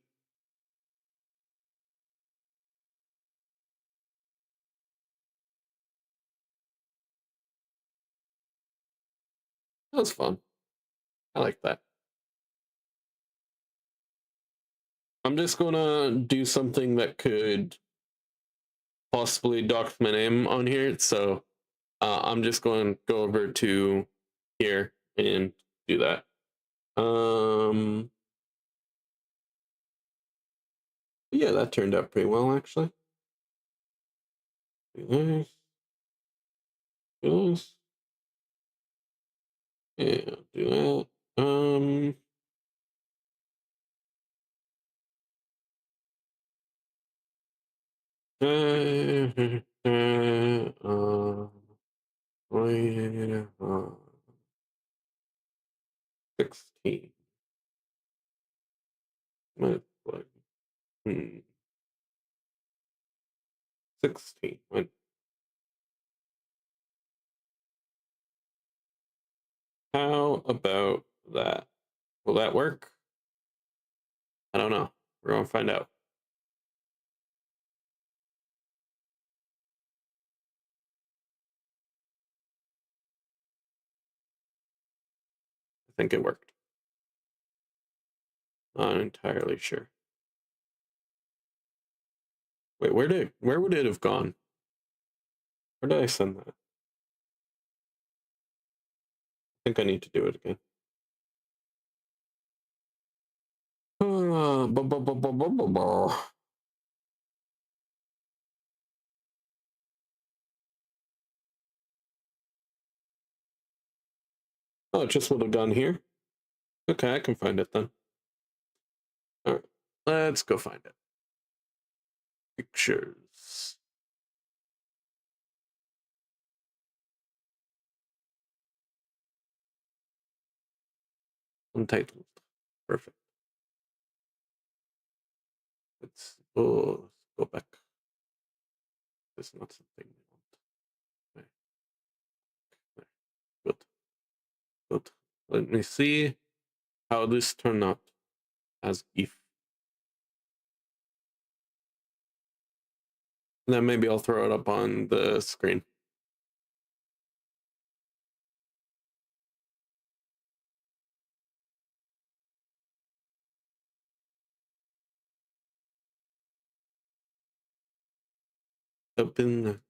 That was fun. I like that. I'm just gonna do something that could possibly dock my name on here, so I'm just going to go over to here and do that. Yeah, that turned out pretty well actually. Do this. Do this. Yeah, do that. Oh, yeah, 16. Like, 16. How about that? Will that work? I don't know. We're gonna find out. I think it worked. Not entirely sure. Wait, where would it have gone? Where did I send that? I think I need to do it again. Oh, it just would have gone here. Okay, I can find it then. All right, let's go find it. Pictures. Untitled. Perfect. Let's go back. That's not something we want. There. Good. Good. Let me see how this turned out as if. Then maybe I'll throw it up on the screen. Open.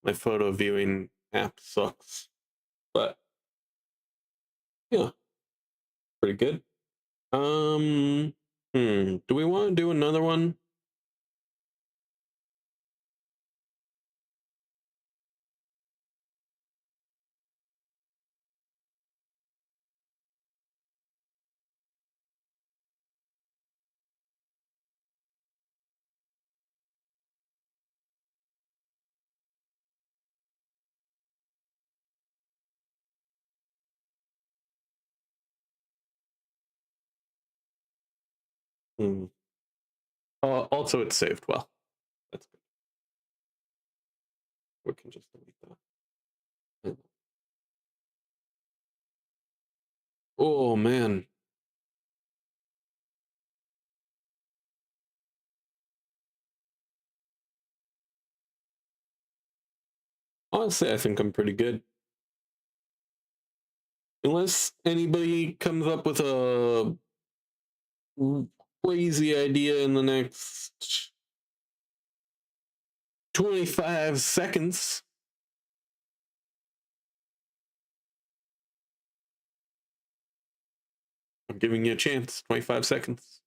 My photo viewing app sucks, but yeah, pretty good. Do we want to do another one? Hmm. Also, it's saved well. That's good. We can just delete that. Oh man. Honestly, I think I'm pretty good. Unless anybody comes up with a crazy idea in the next 25 seconds. I'm giving you a chance. 25 seconds.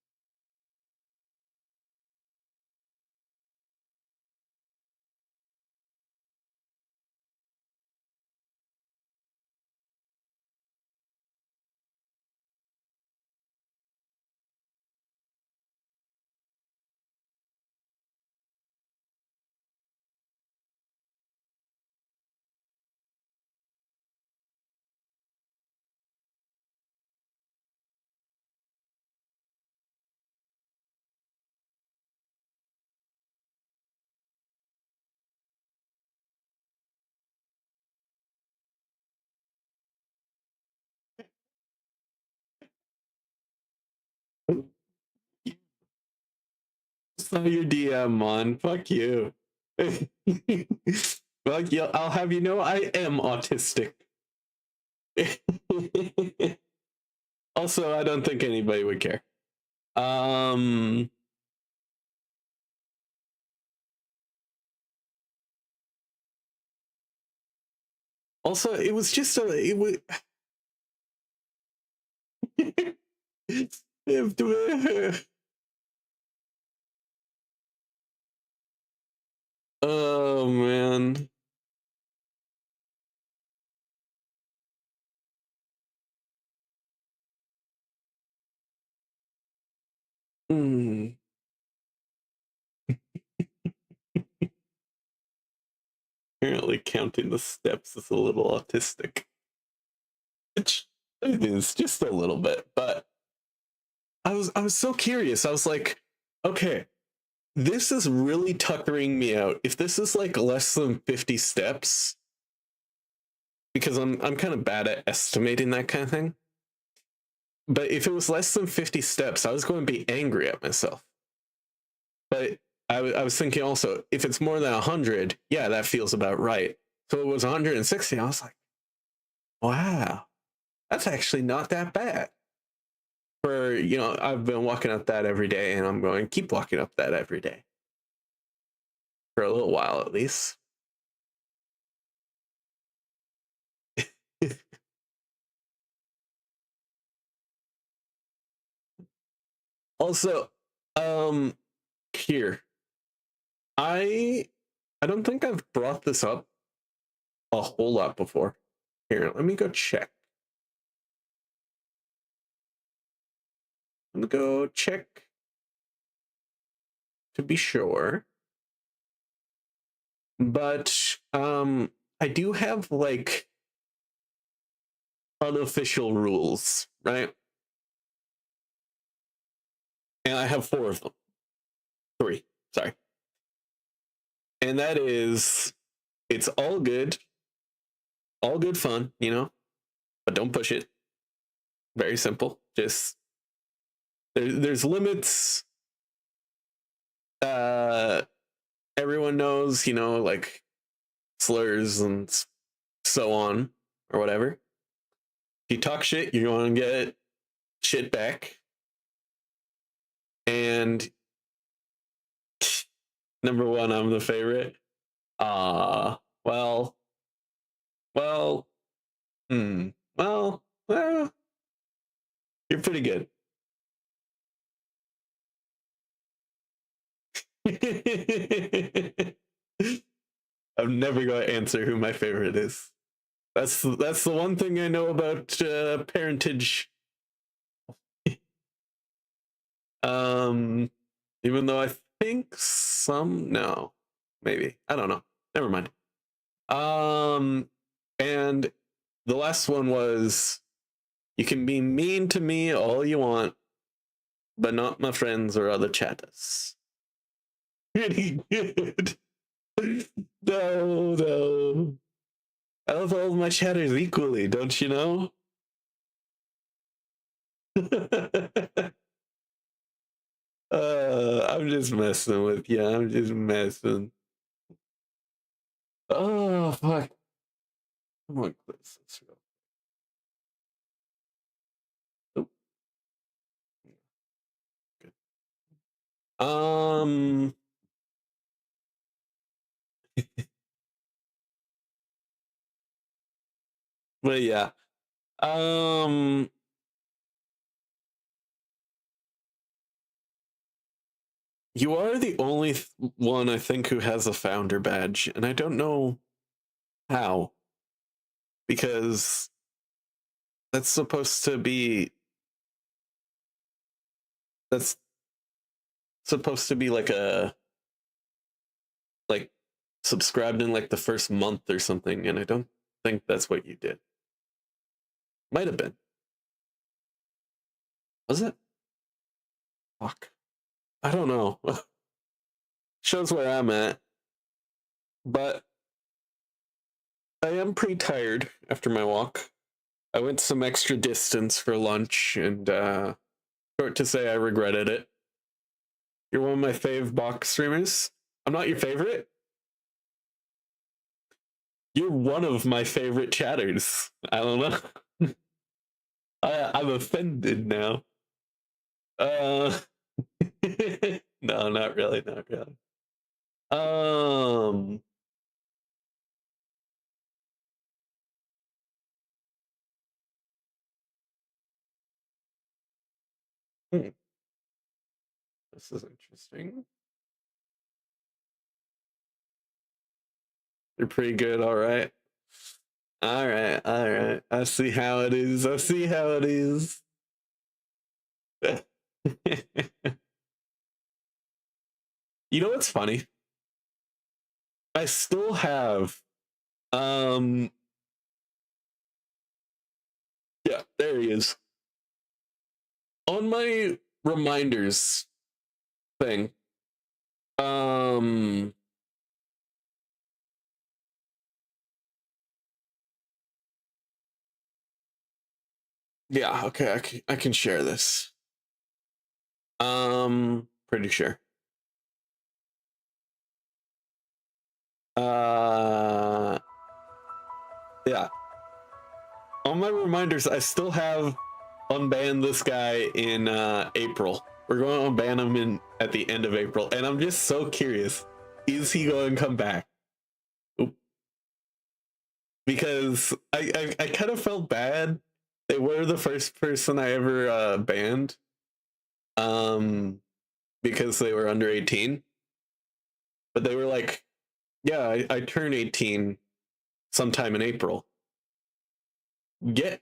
saw your DM, Mon. Fuck you. Well, yeah, I'll have you know I am autistic. Also, I don't think anybody would care. Also, it was just it was. Oh man. Mm. Apparently, counting the steps is a little autistic. It is just a little bit, but I was so curious. I was like, okay, this is really tuckering me out. If this is like less than 50 steps, because I'm kind of bad at estimating that kind of thing. But if it was less than 50 steps, I was going to be angry at myself. But I was thinking also, if it's more than 100, yeah, that feels about right. So it was 160. I was like, wow, that's actually not that bad. For, you know, I've been walking up that every day, and I'm going to keep walking up that every day. For a little while, at least. Also, here, I don't think I've brought this up a whole lot before. Here, let me go check. Let me go check to be sure. But I do have like unofficial rules, right? And I have 4 of them. 3, sorry. And that is, it's all good fun, you know, but don't push it. Very simple. Just there's limits. Everyone knows, you know, like slurs and so on or whatever. If you talk shit, you're going to get shit back. And number 1, I'm the favorite. Well, well, you're pretty good. I'm never going to answer who my favorite is. That's the one thing I know about parentage. Even though I think no, maybe, I don't know. Never mind. And the last one was, you can be mean to me all you want, but not my friends or other chatters. Pretty good. No. I love all my chatters equally, don't you know? I'm just messing with you. I'm just messing. Oh, fuck. I'm gonna close this real quick. Good. But yeah. You are the only one, I think, who has a founder badge, and I don't know how. Because that's supposed to be like a, like, subscribed in like the first month or something, and I don't think that's what you did. Might have been. Was it? Fuck. I don't know. Shows where I'm at. But I am pretty tired after my walk. I went some extra distance for lunch, and short to say, I regretted it. You're one of my fave box streamers. I'm not your favorite. You're one of my favorite chatters. I don't know. I'm offended now. No, not really, not really. This is interesting. You're pretty good, all right. All right, all right. I see how it is. I see how it is. You know what's funny? I still have yeah, there he is. On my reminders thing. Yeah, okay, I can share this. Pretty sure. Yeah. On my reminders, I still have unban this guy in April. We're going to unban him at the end of April, and I'm just so curious. Is he going to come back? Oop. Because I kind of felt bad. They were the first person I ever banned. Because they were under 18. But they were like, yeah, I turn 18 sometime in April. Get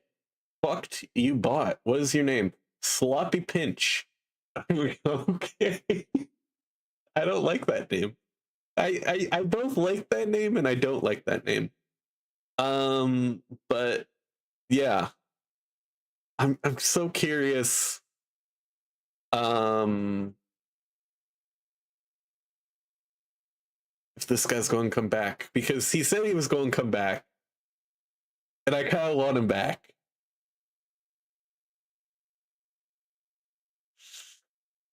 fucked, you bot. What is your name? Sloppy Pinch. Okay. I don't like that name. I both like that name and I don't like that name. But yeah. I'm so curious. If this guy's going to come back. Because he said he was going to come back. And I kind of want him back.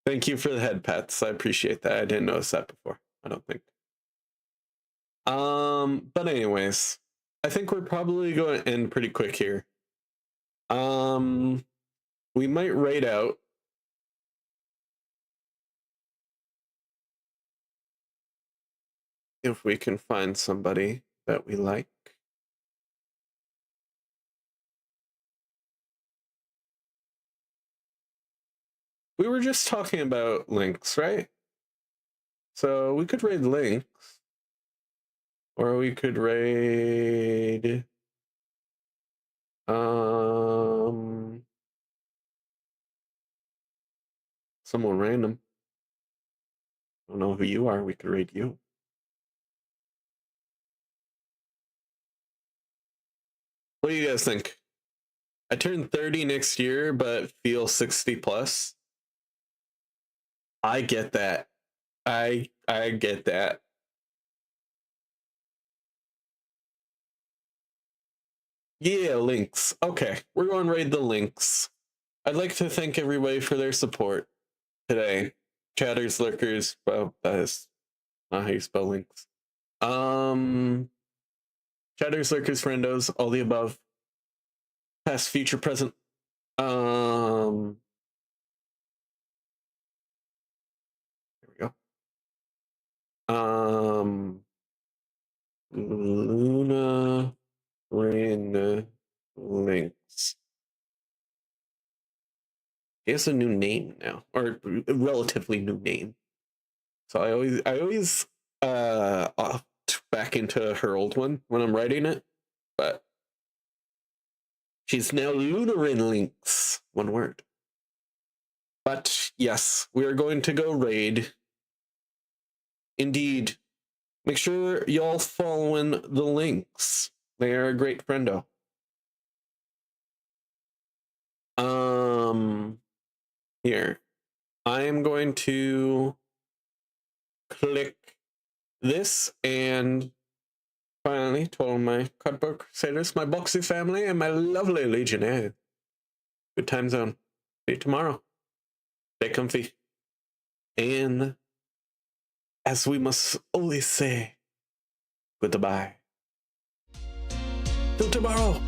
Thank you for the head pats. I appreciate that. I didn't notice that before. I don't think. But anyways, I think we're probably going to end pretty quick here. We might raid out. If we can find somebody that we like. We were just talking about links, right? So we could raid links. Or we could raid someone random. I don't know who you are. We could raid you. What do you guys think? I turn 30 next year, but feel 60 plus. I get that. I get that. Yeah, links. Okay, we're going to raid the links. I'd like to thank everybody for their support today. Chatters, lurkers. Well, that is not how you spell links. Chatters, lurkers, friendos, all the above. Past, future, present. There we go. Luna Rin links. He has a new name now, or a relatively new name. So I always opt back into her old one when I'm writing it, but she's now Lunarin Links, one word. But yes, we are going to go raid. Indeed. Make sure y'all following the links. They are a great friendo. Here. I am going to click this and finally to all my cardboard crusaders, my boxy family, and my lovely legionnaire. Good time zone. See you tomorrow. Stay comfy. And as we must always say, goodbye. Till tomorrow.